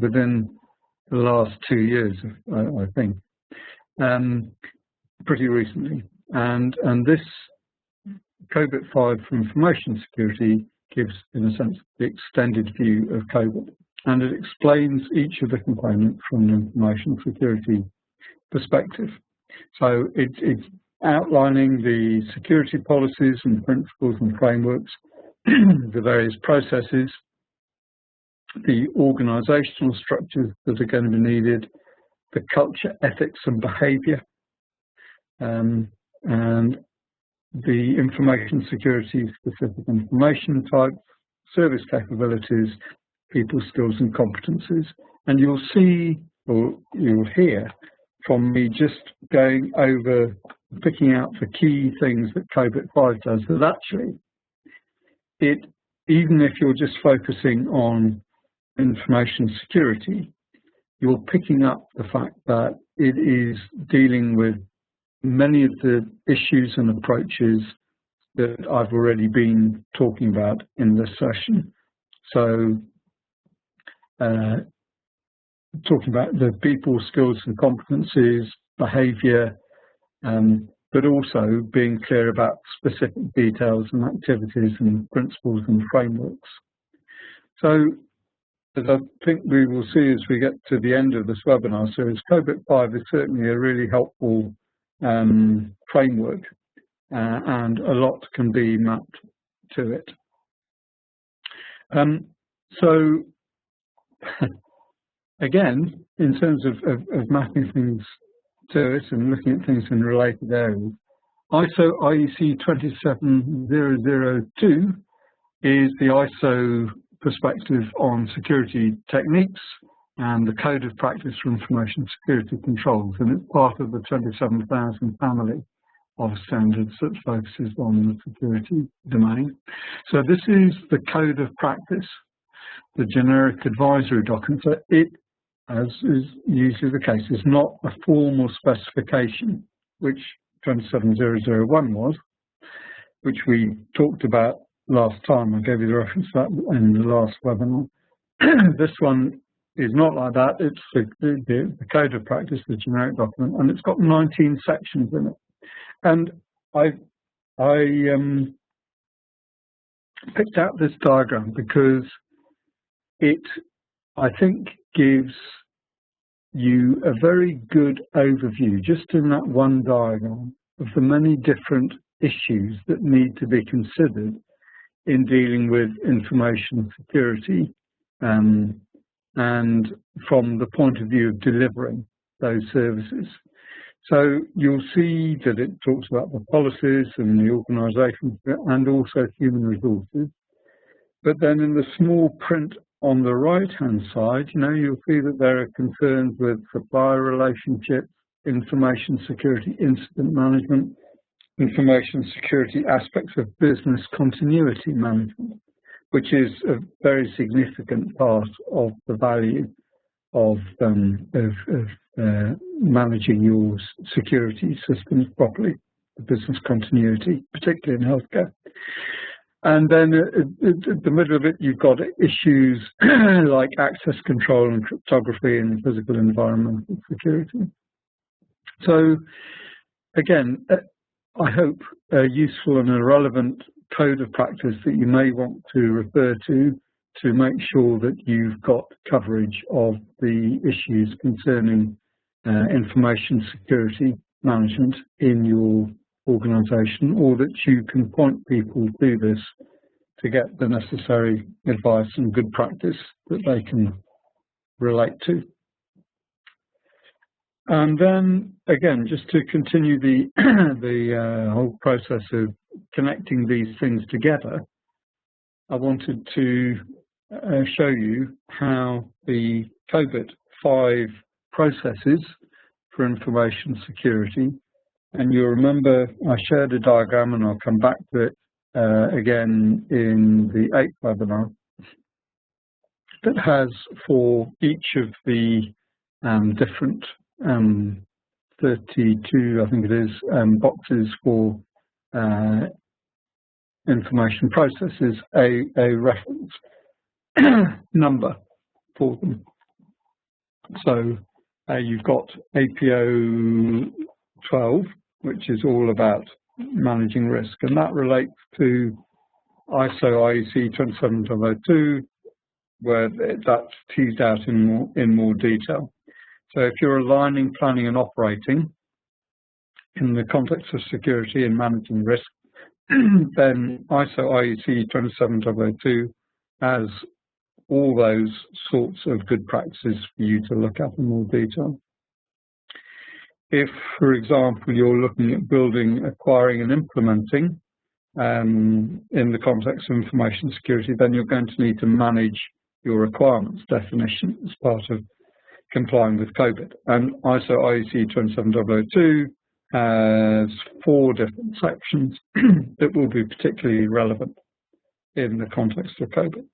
A: within the last 2 years, I think, pretty recently. And this COBIT 5 for information security gives, in a sense, the extended view of COBIT, and it explains each of the components from an information security perspective. So it's outlining the security policies and principles and frameworks, the various processes, the organizational structures that are going to be needed, the culture, ethics and behavior, and the information security specific information types, service capabilities, people skills and competencies. And you'll see, or you'll hear from me just going over, picking out the key things that COBIT 5 does, that actually even if you're just focusing on information security, you're picking up the fact that it is dealing with many of the issues and approaches that I've already been talking about in this session. So talking about the people, skills and competencies, behaviour, but also being clear about specific details and activities and principles and frameworks. So, as I think we will see as we get to the end of this webinar series, COBIT 5 is certainly a really helpful framework, and a lot can be mapped to it. So, again, in terms of mapping things to it and looking at things in related areas, ISO IEC 27002 is the ISO perspective on security techniques and the code of practice for information security controls, and it's part of the 27,000 family of standards that focuses on the security domain. So this is the code of practice, the generic advisory document. So it, as is usually the case, is not a formal specification, which 27001 was, which we talked about last time. I gave you the reference to that in the last webinar. This one is not like that. It's the code of practice, the generic document, and it's got 19 sections in it. And I picked out this diagram because it, I think, gives you a very good overview, just in that one diagram, of the many different issues that need to be considered in dealing with information security, and from the point of view of delivering those services. So you'll see that it talks about the policies and the organisations and also human resources. But then in the small print on the right-hand side, you'll see that there are concerns with supplier relationships, information security incident management, information security aspects of business continuity management, which is a very significant part of the value of managing your security systems properly, the business continuity, particularly in healthcare. And then at the middle of it, you've got issues like access control and cryptography and physical environmental security. So again, I hope a useful and a relevant code of practice that you may want to refer to make sure that you've got coverage of the issues concerning information security management in your organisation, or that you can point people to this to get the necessary advice and good practice that they can relate to. And then, again, just to continue the whole process of connecting these things together, I wanted to show you how the COBIT 5 processes for information security. And you'll remember I shared a diagram, and I'll come back to it again in the 8th webinar, that has for each of the different 32, I think it is, boxes for information processes, a reference number for them. So you've got APO 12, which is all about managing risk, and that relates to ISO IEC 27002, where that's teased out in more detail. So if you're aligning, planning and operating in the context of security and managing risk, then ISO IEC 27002 has all those sorts of good practices for you to look at in more detail. If, for example, you're looking at building, acquiring and implementing in the context of information security, then you're going to need to manage your requirements definition as part of complying with COBIT. And ISO IEC 27002 has 4 different sections that will be particularly relevant in the context of COBIT.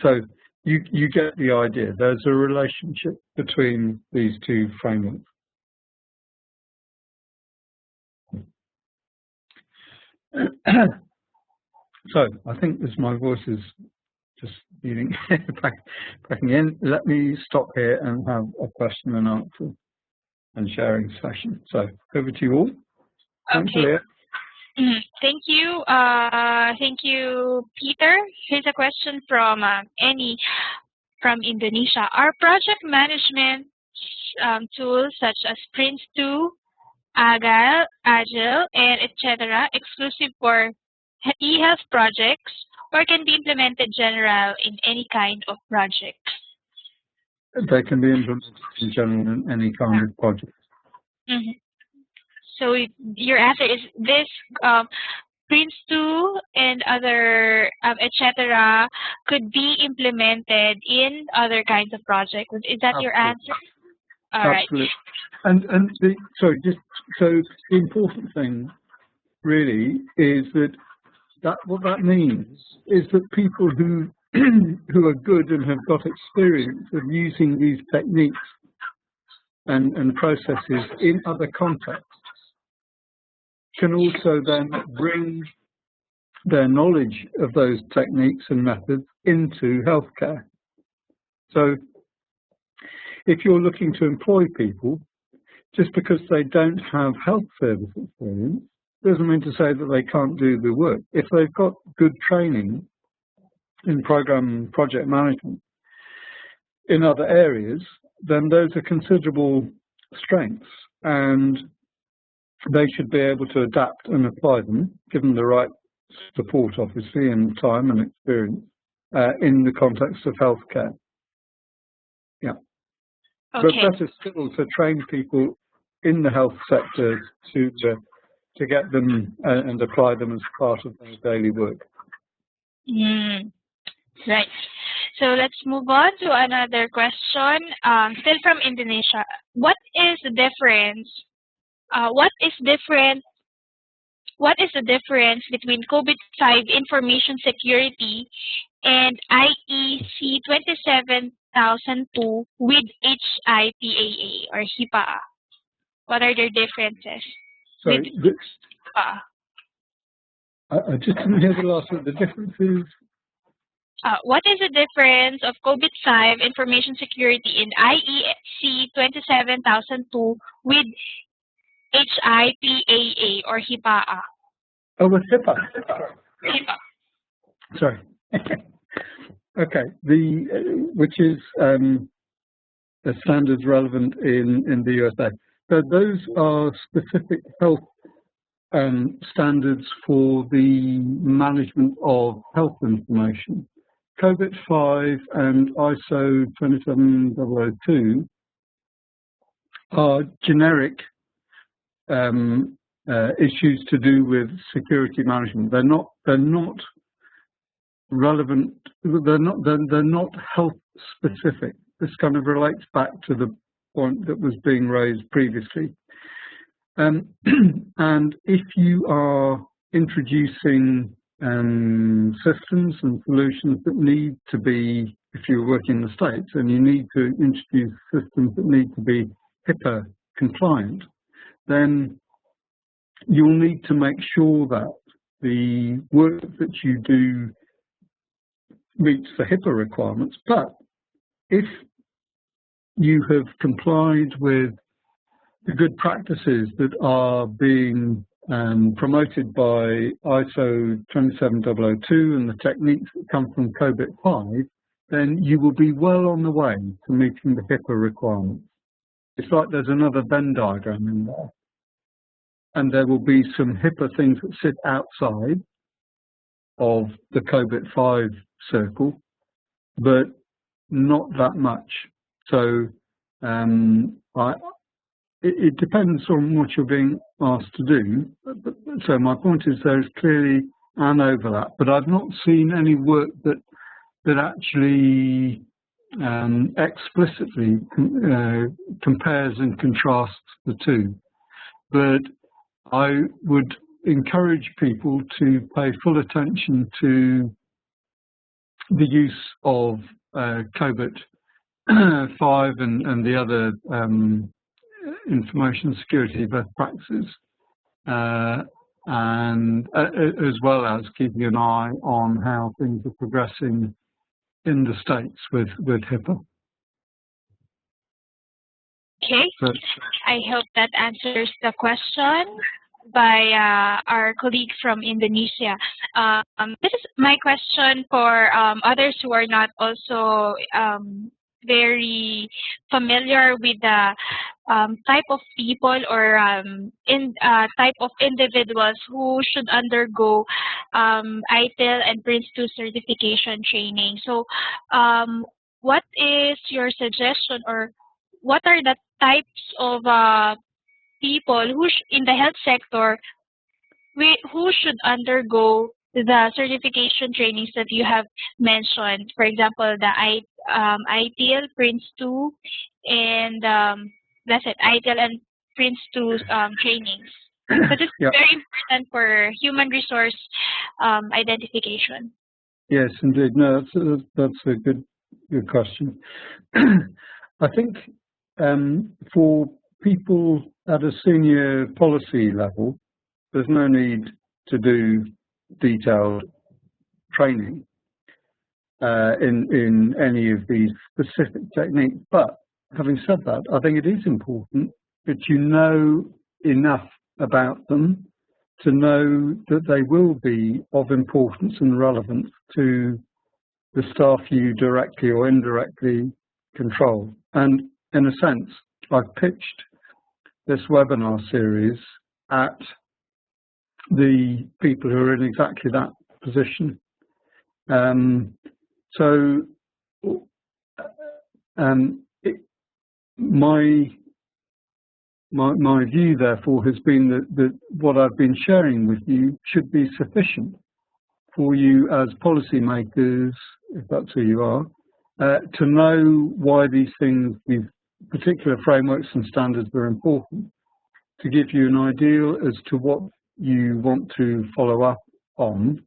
A: So you get the idea. There's a relationship between these two frameworks. So I think as my voice is just beating backing in, let me stop here and have a question and answer and sharing session. So over to you all. Thanks,
B: Okay.
A: Leah.
B: Thank you. Thank you, Peter. Here's a question from Annie from Indonesia. Are project management tools such as Prince2, Agile, and etc. exclusive for eHealth projects, or can be implemented general in any kind of project?
A: They can be implemented in general in any kind of project.
B: So your answer is this Prince2 and other etc. could be implemented in other kinds of projects. Is that your answer? All
A: Absolutely.
B: right.
A: And so the important thing really is that what that means is that people who who are good and have got experience of using these techniques and processes in other contexts can also then bring their knowledge of those techniques and methods into healthcare. So if you're looking to employ people, just because they don't have health service experience doesn't mean to say that they can't do the work. If they've got good training in program project management in other areas, then those are considerable strengths, and they should be able to adapt and apply them, given the right support, obviously, and time and experience in the context of healthcare. Yeah.
B: Okay.
A: But better still to train people in the health sector to get them and apply them as part of their daily work.
B: Right. So let's move on to another question, still from Indonesia. What is the difference? What is the difference between COBIT-5 information security and IEC 27002 with HIPAA or HIPAA? What are their differences?
A: Sorry, I just didn't hear the last one. The differences.
B: What is the difference of COBIT-5 information security in IEC 27002 with HIPAA or HIPAA?
A: Oh, with HIPAA.
B: HIPAA.
A: Sorry. Okay. Which is the standards relevant in the USA. So those are specific health standards for the management of health information. COBIT-5 and ISO 27002 are generic issues to do with security management. They're not relevant. They're not health specific. This kind of relates back to the point that was being raised previously. And if you are introducing systems and solutions that need to be, if you're working in the States and you need to introduce systems that need to be HIPAA compliant, then you'll need to make sure that the work that you do meets the HIPAA requirements. But if you have complied with the good practices that are being promoted by ISO 27002 and the techniques that come from COBIT-5, then you will be well on the way to meeting the HIPAA requirements. It's like there's another Venn diagram in there. And there will be some HIPAA things that sit outside of the COBIT-5 circle, but not that much. So it depends on what you're being asked to do. So my point is there is clearly an overlap, but I've not seen any work that actually explicitly compares and contrasts the two. But I would encourage people to pay full attention to the use of COBIT-5 and the other information security best practices and as well as keeping an eye on how things are progressing in the States with HIPAA.
B: Okay,
A: So,
B: I hope that answers the question by our colleague from Indonesia. This is my question for others who are not also very familiar with the type of people or type of individuals who should undergo ITIL and Prince2 certification training. So what is your suggestion, or what are the types of people who in the health sector who should undergo the certification trainings that you have mentioned? For example, the ITIL, Prince2, and that's it, ITIL and Prince2 trainings. So this is very important for human resource identification.
A: Yes, indeed. No, that's a good question. I think for people at a senior policy level, there's no need to do detailed training in any of these specific techniques. But having said that, I think it is important that you know enough about them to know that they will be of importance and relevance to the staff you directly or indirectly control. And in a sense, I've pitched this webinar series at the people who are in exactly that position. My view, therefore, has been that what I've been sharing with you should be sufficient for you as policymakers, if that's who you are, to know why these things, these particular frameworks and standards are important, to give you an idea as to what you want to follow up on,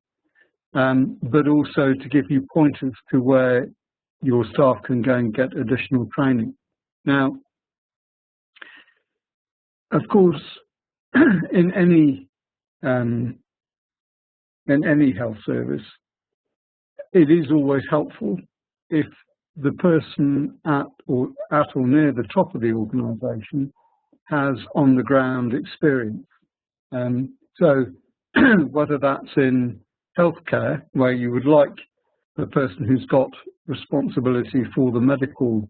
A: but also to give you pointers to where your staff can go and get additional training. Now, of course, in any health service, it is always helpful if the person at or near the top of the organisation has on-the-ground experience. So whether that's in healthcare, where you would like the person who's got responsibility for the medical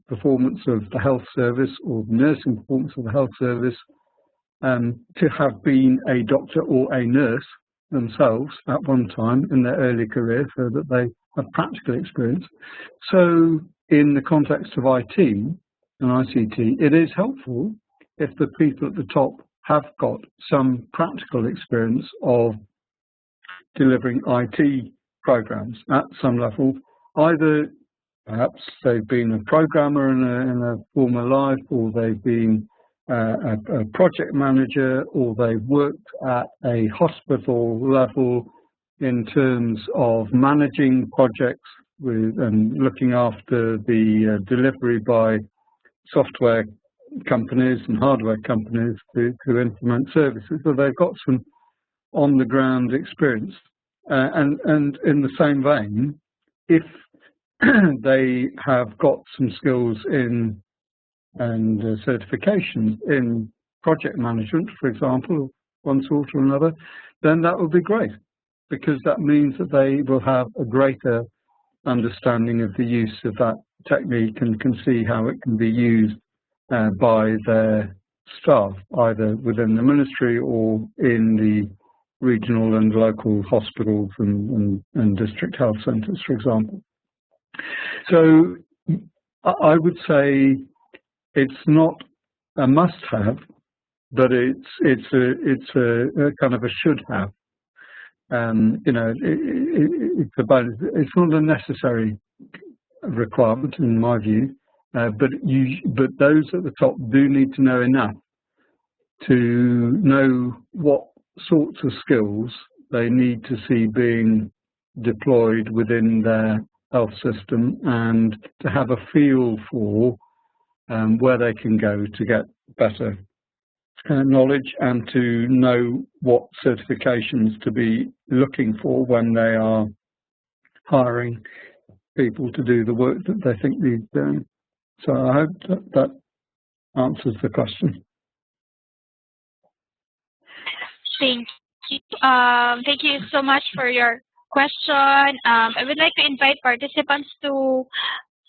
A: performance of the health service or the nursing performance of the health service to have been a doctor or a nurse themselves at one time in their early career, so that they have practical experience. So in the context of IT and ICT, it is helpful if the people at the top have got some practical experience of delivering IT programs at some level. Either perhaps they've been a programmer in a former life, or they've been a project manager, or they've worked at a hospital level in terms of managing projects with and looking after the delivery by software companies and hardware companies to implement services. So they've got some on-the-ground experience. And in the same vein, if they have got some skills in and certifications in project management, for example, of one sort or another, then that would be great, because that means that they will have a greater understanding of the use of that technique and can see how it can be used by their staff, either within the ministry or in the regional and local hospitals and district health centres, for example. So I would say it's not a must-have, but it's a kind of a should-have. You know, it's not a necessary requirement in my view, but those at the top do need to know enough to know what sorts of skills they need to see being deployed within their health system, and to have a feel for where they can go to get better knowledge and to know what certifications to be looking for when they are hiring people to do the work that they think needs doing. So I hope that answers the question.
B: Thank you. Thank you so much for your question. I would like to invite participants to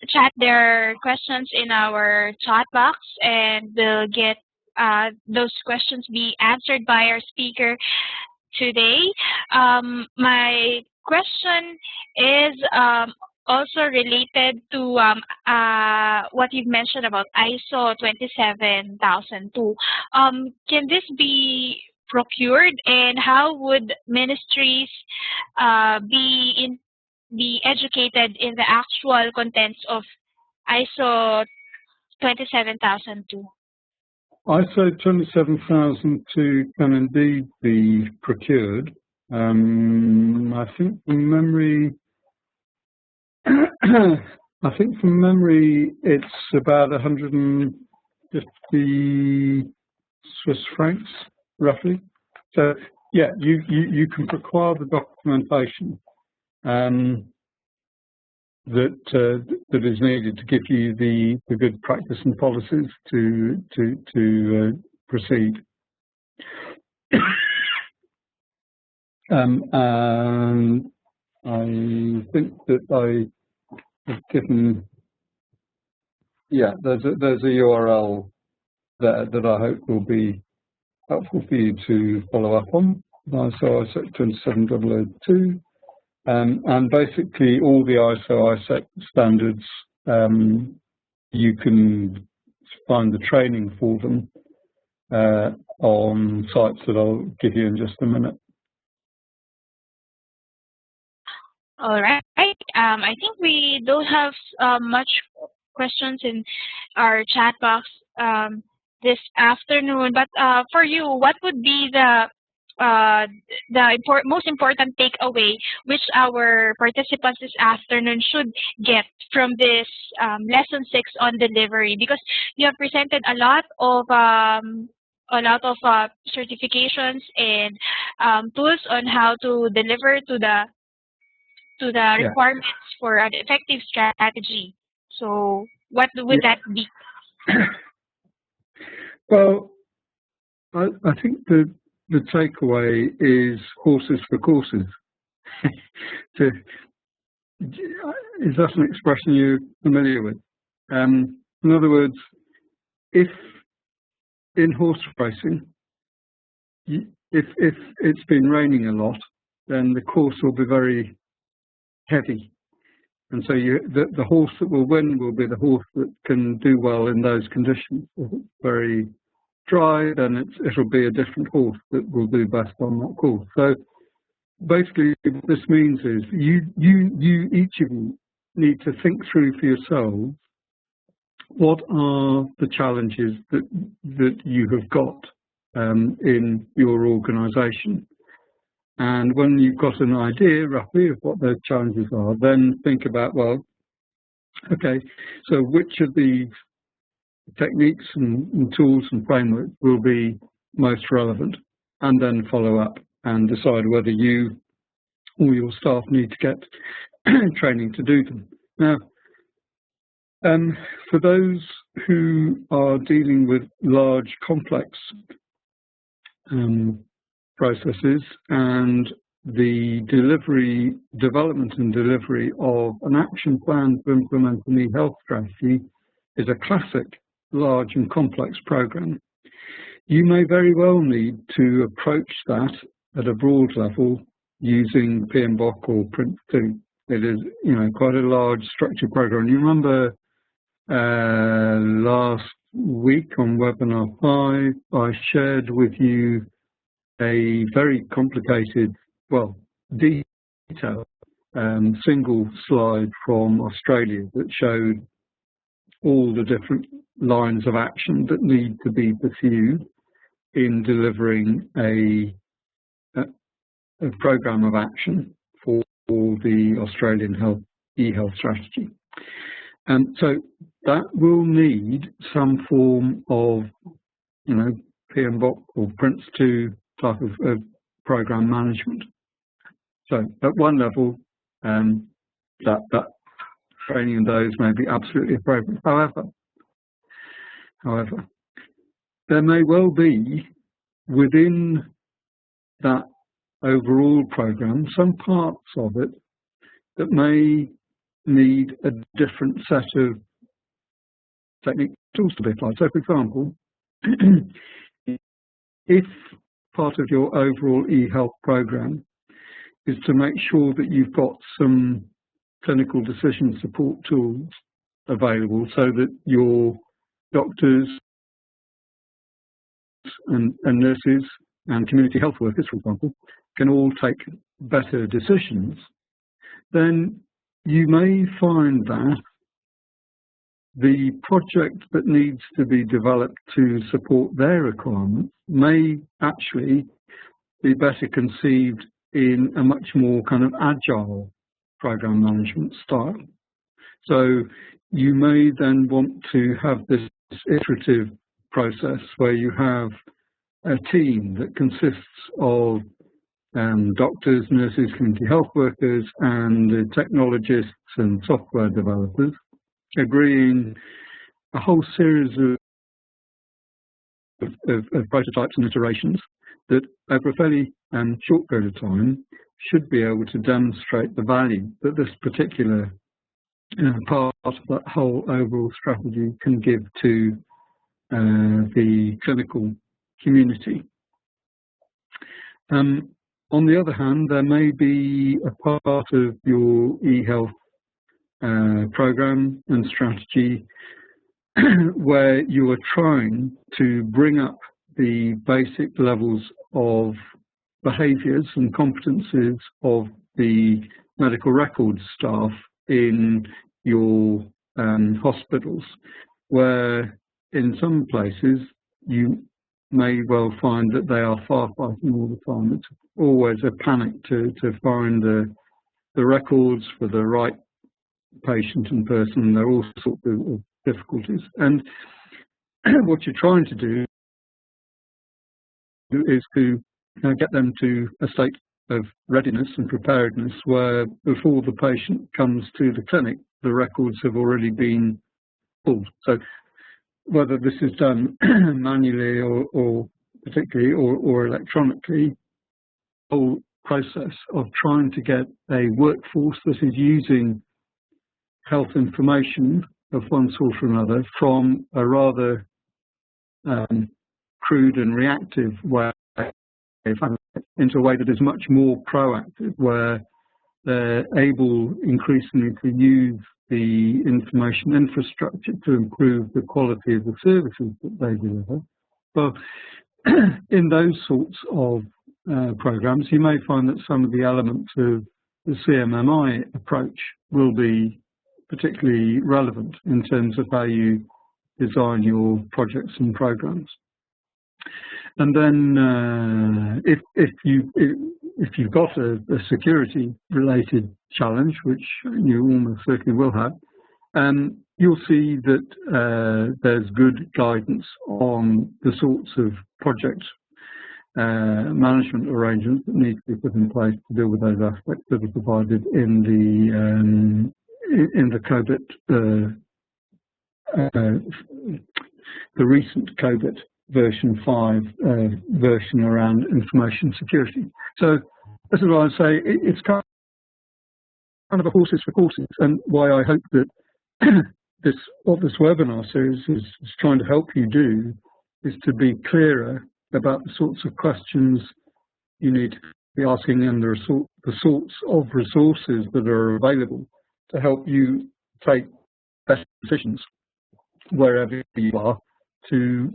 B: chat their questions in our chat box, and we'll get those questions be answered by our speaker today. My question is also related to what you've mentioned about ISO 27002. Can this be procured, and how would ministries be educated in the actual contents of ISO 27002?
A: ISO 27002 can indeed be procured. I think from memory, it's about 150 Swiss francs, roughly. So yeah, you can require the documentation that is needed to give you the good practice and policies to proceed. And I think that I have given, yeah, there's a URL there that I hope will be helpful for you to follow up on. ISO 27002. And basically all the ISO standards, you can find the training for them on sites that I'll give you in just a minute.
B: All right. I think we don't have much questions in our chat box this afternoon, but for you, what would be the most important takeaway which our participants this afternoon should get from this lesson 6 on delivery? Because you have presented a lot of certifications and tools on how to deliver to the requirements for an effective strategy. So what would that be?
A: Well, I think the takeaway is horses for courses. Is that an expression you're familiar with? In other words, if in horse racing, if it's been raining a lot, then the course will be very heavy. And so the horse that will win will be the horse that can do well in those conditions. If it's very dry, then it'll be a different horse that will do best on that course. So basically what this means is each of you need to think through for yourselves what are the challenges that you have got in your organization. And when you've got an idea roughly of what those challenges are, then think about, well, okay, so which of these techniques and tools and frameworks will be most relevant, and then follow up and decide whether you or your staff need to get training to do them. Now, for those who are dealing with large, complex processes, and the development and delivery of an action plan to implement an eHealth strategy is a classic large and complex program. You may very well need to approach that at a broad level using PMBOK or Prince2. It is, quite a large structured program. You remember last week on webinar 5, I shared with you a very complicated, well, detailed single slide from Australia that showed all the different lines of action that need to be pursued in delivering a program of action for the Australian eHealth strategy. And so that will need some form of, PMBOK or Prince2 type of program management. So at one level, that training in those may be absolutely appropriate. However, there may well be within that overall program some parts of it that may need a different set of technical tools to be applied. So, for example, if part of your overall eHealth program is to make sure that you've got some clinical decision support tools available so that your doctors and nurses and community health workers, for example, can all take better decisions, then you may find that the project that needs to be developed to support their requirements may actually be better conceived in a much more kind of agile program management style. So you may then want to have this iterative process where you have a team that consists of doctors, nurses, community health workers, and technologists and software developers agreeing a whole series of prototypes and iterations that over a fairly short period of time should be able to demonstrate the value that this particular part of that whole overall strategy can give to the clinical community. On the other hand, there may be a part of your eHealth program and strategy where you are trying to bring up the basic levels of behaviours and competencies of the medical records staff in your hospitals, where in some places you may well find that they are firefighting all the time. It's always a panic to find the records for the right patient and person. There are all sorts of difficulties. And what you're trying to do is to get them to a state of readiness and preparedness where before the patient comes to the clinic, the records have already been pulled. So whether this is done manually or particularly or electronically, the whole process of trying to get a workforce that is using health information of one sort or another from a rather crude and reactive way into a way that is much more proactive, where they're able increasingly to use the information infrastructure to improve the quality of the services that they deliver. But in those sorts of programs, you may find that some of the elements of the CMMI approach will be particularly relevant in terms of how you design your projects and programs. And then if you've got a security-related challenge, which you almost certainly will have, you'll see that there's good guidance on the sorts of project management arrangements that need to be put in place to deal with those aspects that are provided in the COBIT, the recent COBIT version 5 version around information security. So this is why I say it's kind of a horses for courses, and why I hope that what this webinar series is trying to help you do is to be clearer about the sorts of questions you need to be asking and the sorts of resources that are available to help you take best decisions wherever you are, to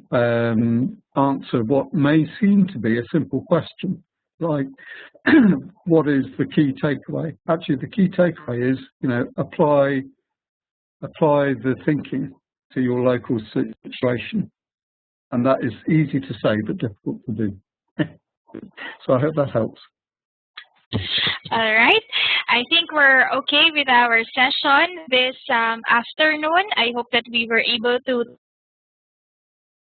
A: answer what may seem to be a simple question, like what is the key takeaway? Actually, the key takeaway is, apply the thinking to your local situation, and that is easy to say but difficult to do. So I hope that helps.
B: All right. I think we're okay with our session this afternoon. I hope that we were able to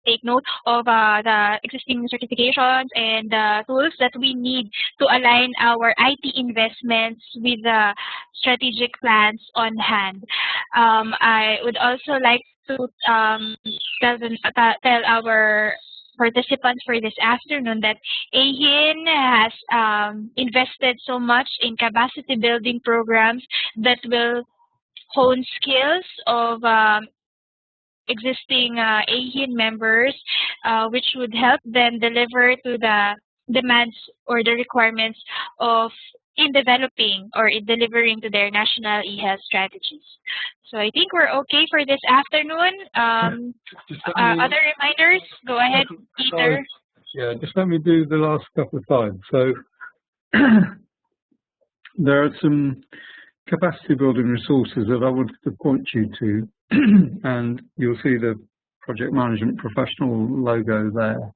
B: take note of the existing certifications and tools that we need to align our IT investments with the strategic plans on hand. I would also like to tell our participants for this afternoon that AeHIN has invested so much in capacity building programs that will hone skills of existing AeHIN members, which would help them deliver to the demands or the requirements of in developing or in delivering to their national eHealth strategies. So I think we're okay for this afternoon. Other reminders? Go ahead, Peter.
A: Yeah, just let me do the last couple of slides. So there are some capacity building resources that I wanted to point you to, and you'll see the project management professional logo there,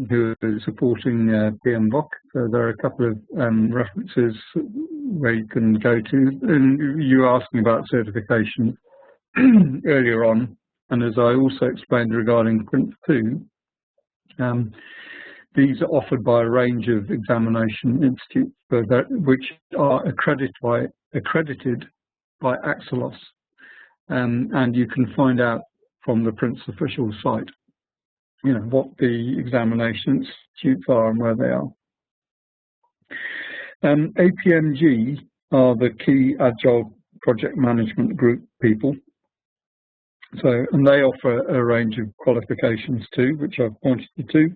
A: who is supporting PMBOK. So there are a couple of references where you can go to, and you were asking about certification earlier on, and as I also explained regarding Prince 2, these are offered by a range of examination institutes which are accredited by AXELOS, and you can find out from the Prince official site, you know, what the examination institutes are and where they are. APMG are the key Agile project management group people. So, and they offer a range of qualifications too, which I've pointed you to.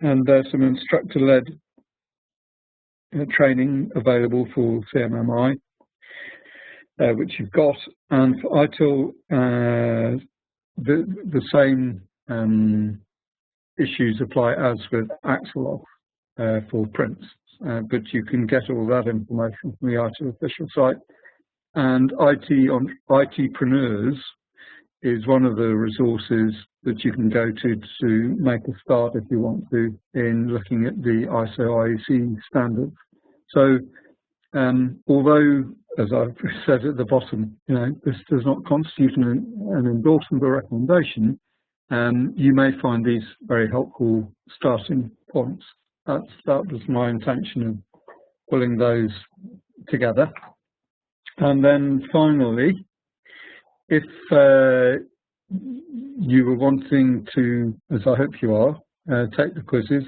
A: And there's some instructor-led training available for CMMI, which you've got. And for ITIL, the same issues apply as with AXELOS for Prince. But you can get all that information from the ITIL official site. And ITpreneurs is one of the resources that you can go to make a start, if you want to, in looking at the ISO IEC standards. So although, as I've said at the bottom, you know, this does not constitute an endorsement or recommendation, you may find these very helpful starting points. That was my intention of pulling those together. And then finally, if you were wanting to, as I hope you are, take the quizzes,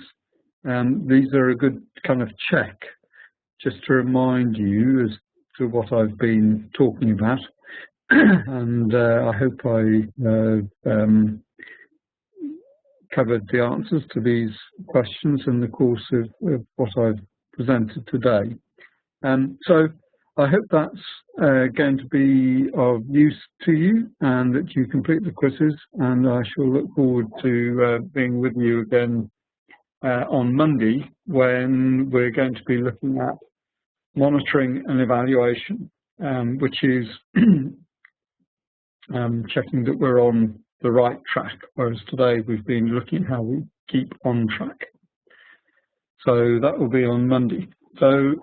A: these are a good kind of check just to remind you as to what I've been talking about. And I hope I covered the answers to these questions in the course of what I've presented today. So I hope that's going to be of use to you and that you complete the quizzes, and I shall look forward to being with you again on Monday, when we're going to be looking at monitoring and evaluation, which is checking that we're on the right track, whereas today we've been looking at how we keep on track. So that will be on Monday. So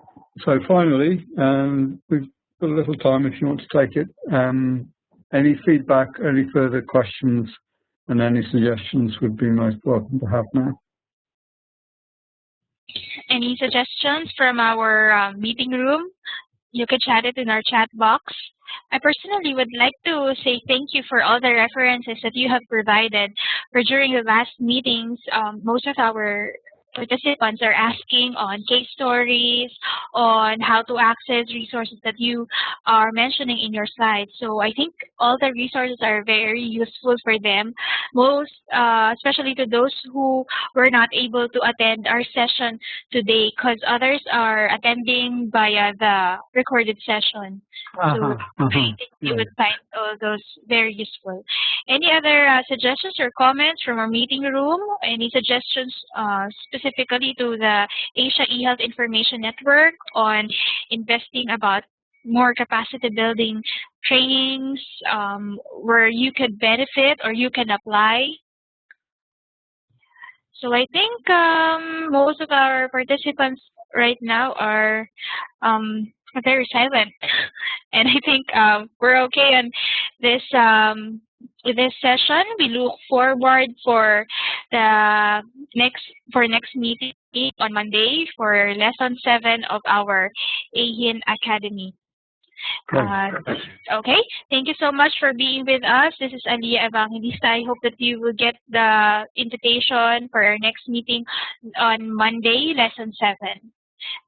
A: finally, we've got a little time if you want to take it. Any feedback, any further questions, and any suggestions would be most welcome to have now.
B: Any suggestions from our meeting room? You can chat it in our chat box. I personally would like to say thank you for all the references that you have provided. For during the last meetings, most of our participants are asking on case stories, on how to access resources that you are mentioning in your slides. So I think all the resources are very useful for them, most especially to those who were not able to attend our session today, because others are attending via the recorded session. So I think you would find all those very useful. Any other suggestions or comments from our meeting room? Any suggestions specifically to the Asia eHealth Information Network on investing about more capacity building trainings where you could benefit or you can apply? So I think most of our participants right now are very silent, and I think we're okay on this this session. We look forward for the next meeting on Monday for lesson 7 of our AeHIN Academy. Okay, thank you so much for being with us. This is Aliyah Evangelista. I hope that you will get the invitation for our next meeting on Monday, lesson 7.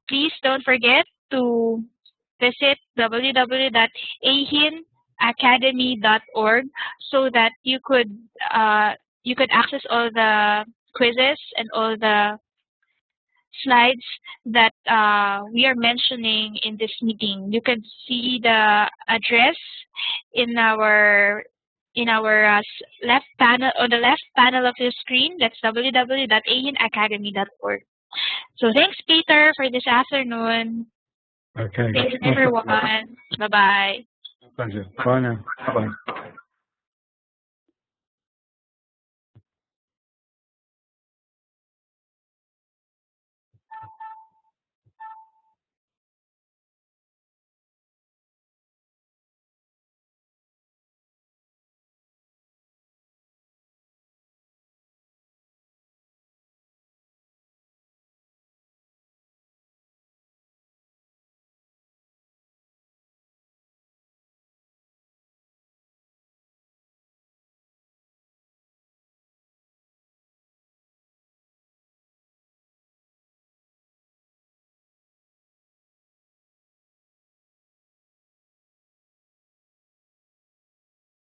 B: Please don't forget to visit www.aehinacademy.org so that you could access all the quizzes and all the slides that we are mentioning in this meeting. You can see the address in our left panel, on the left panel of your screen. That's www.aehinacademy.org. So thanks, Peter, for this afternoon.
A: Okay.
B: Thanks, everyone. Bye-bye.
A: Pleasure. Bye now. Bye-bye.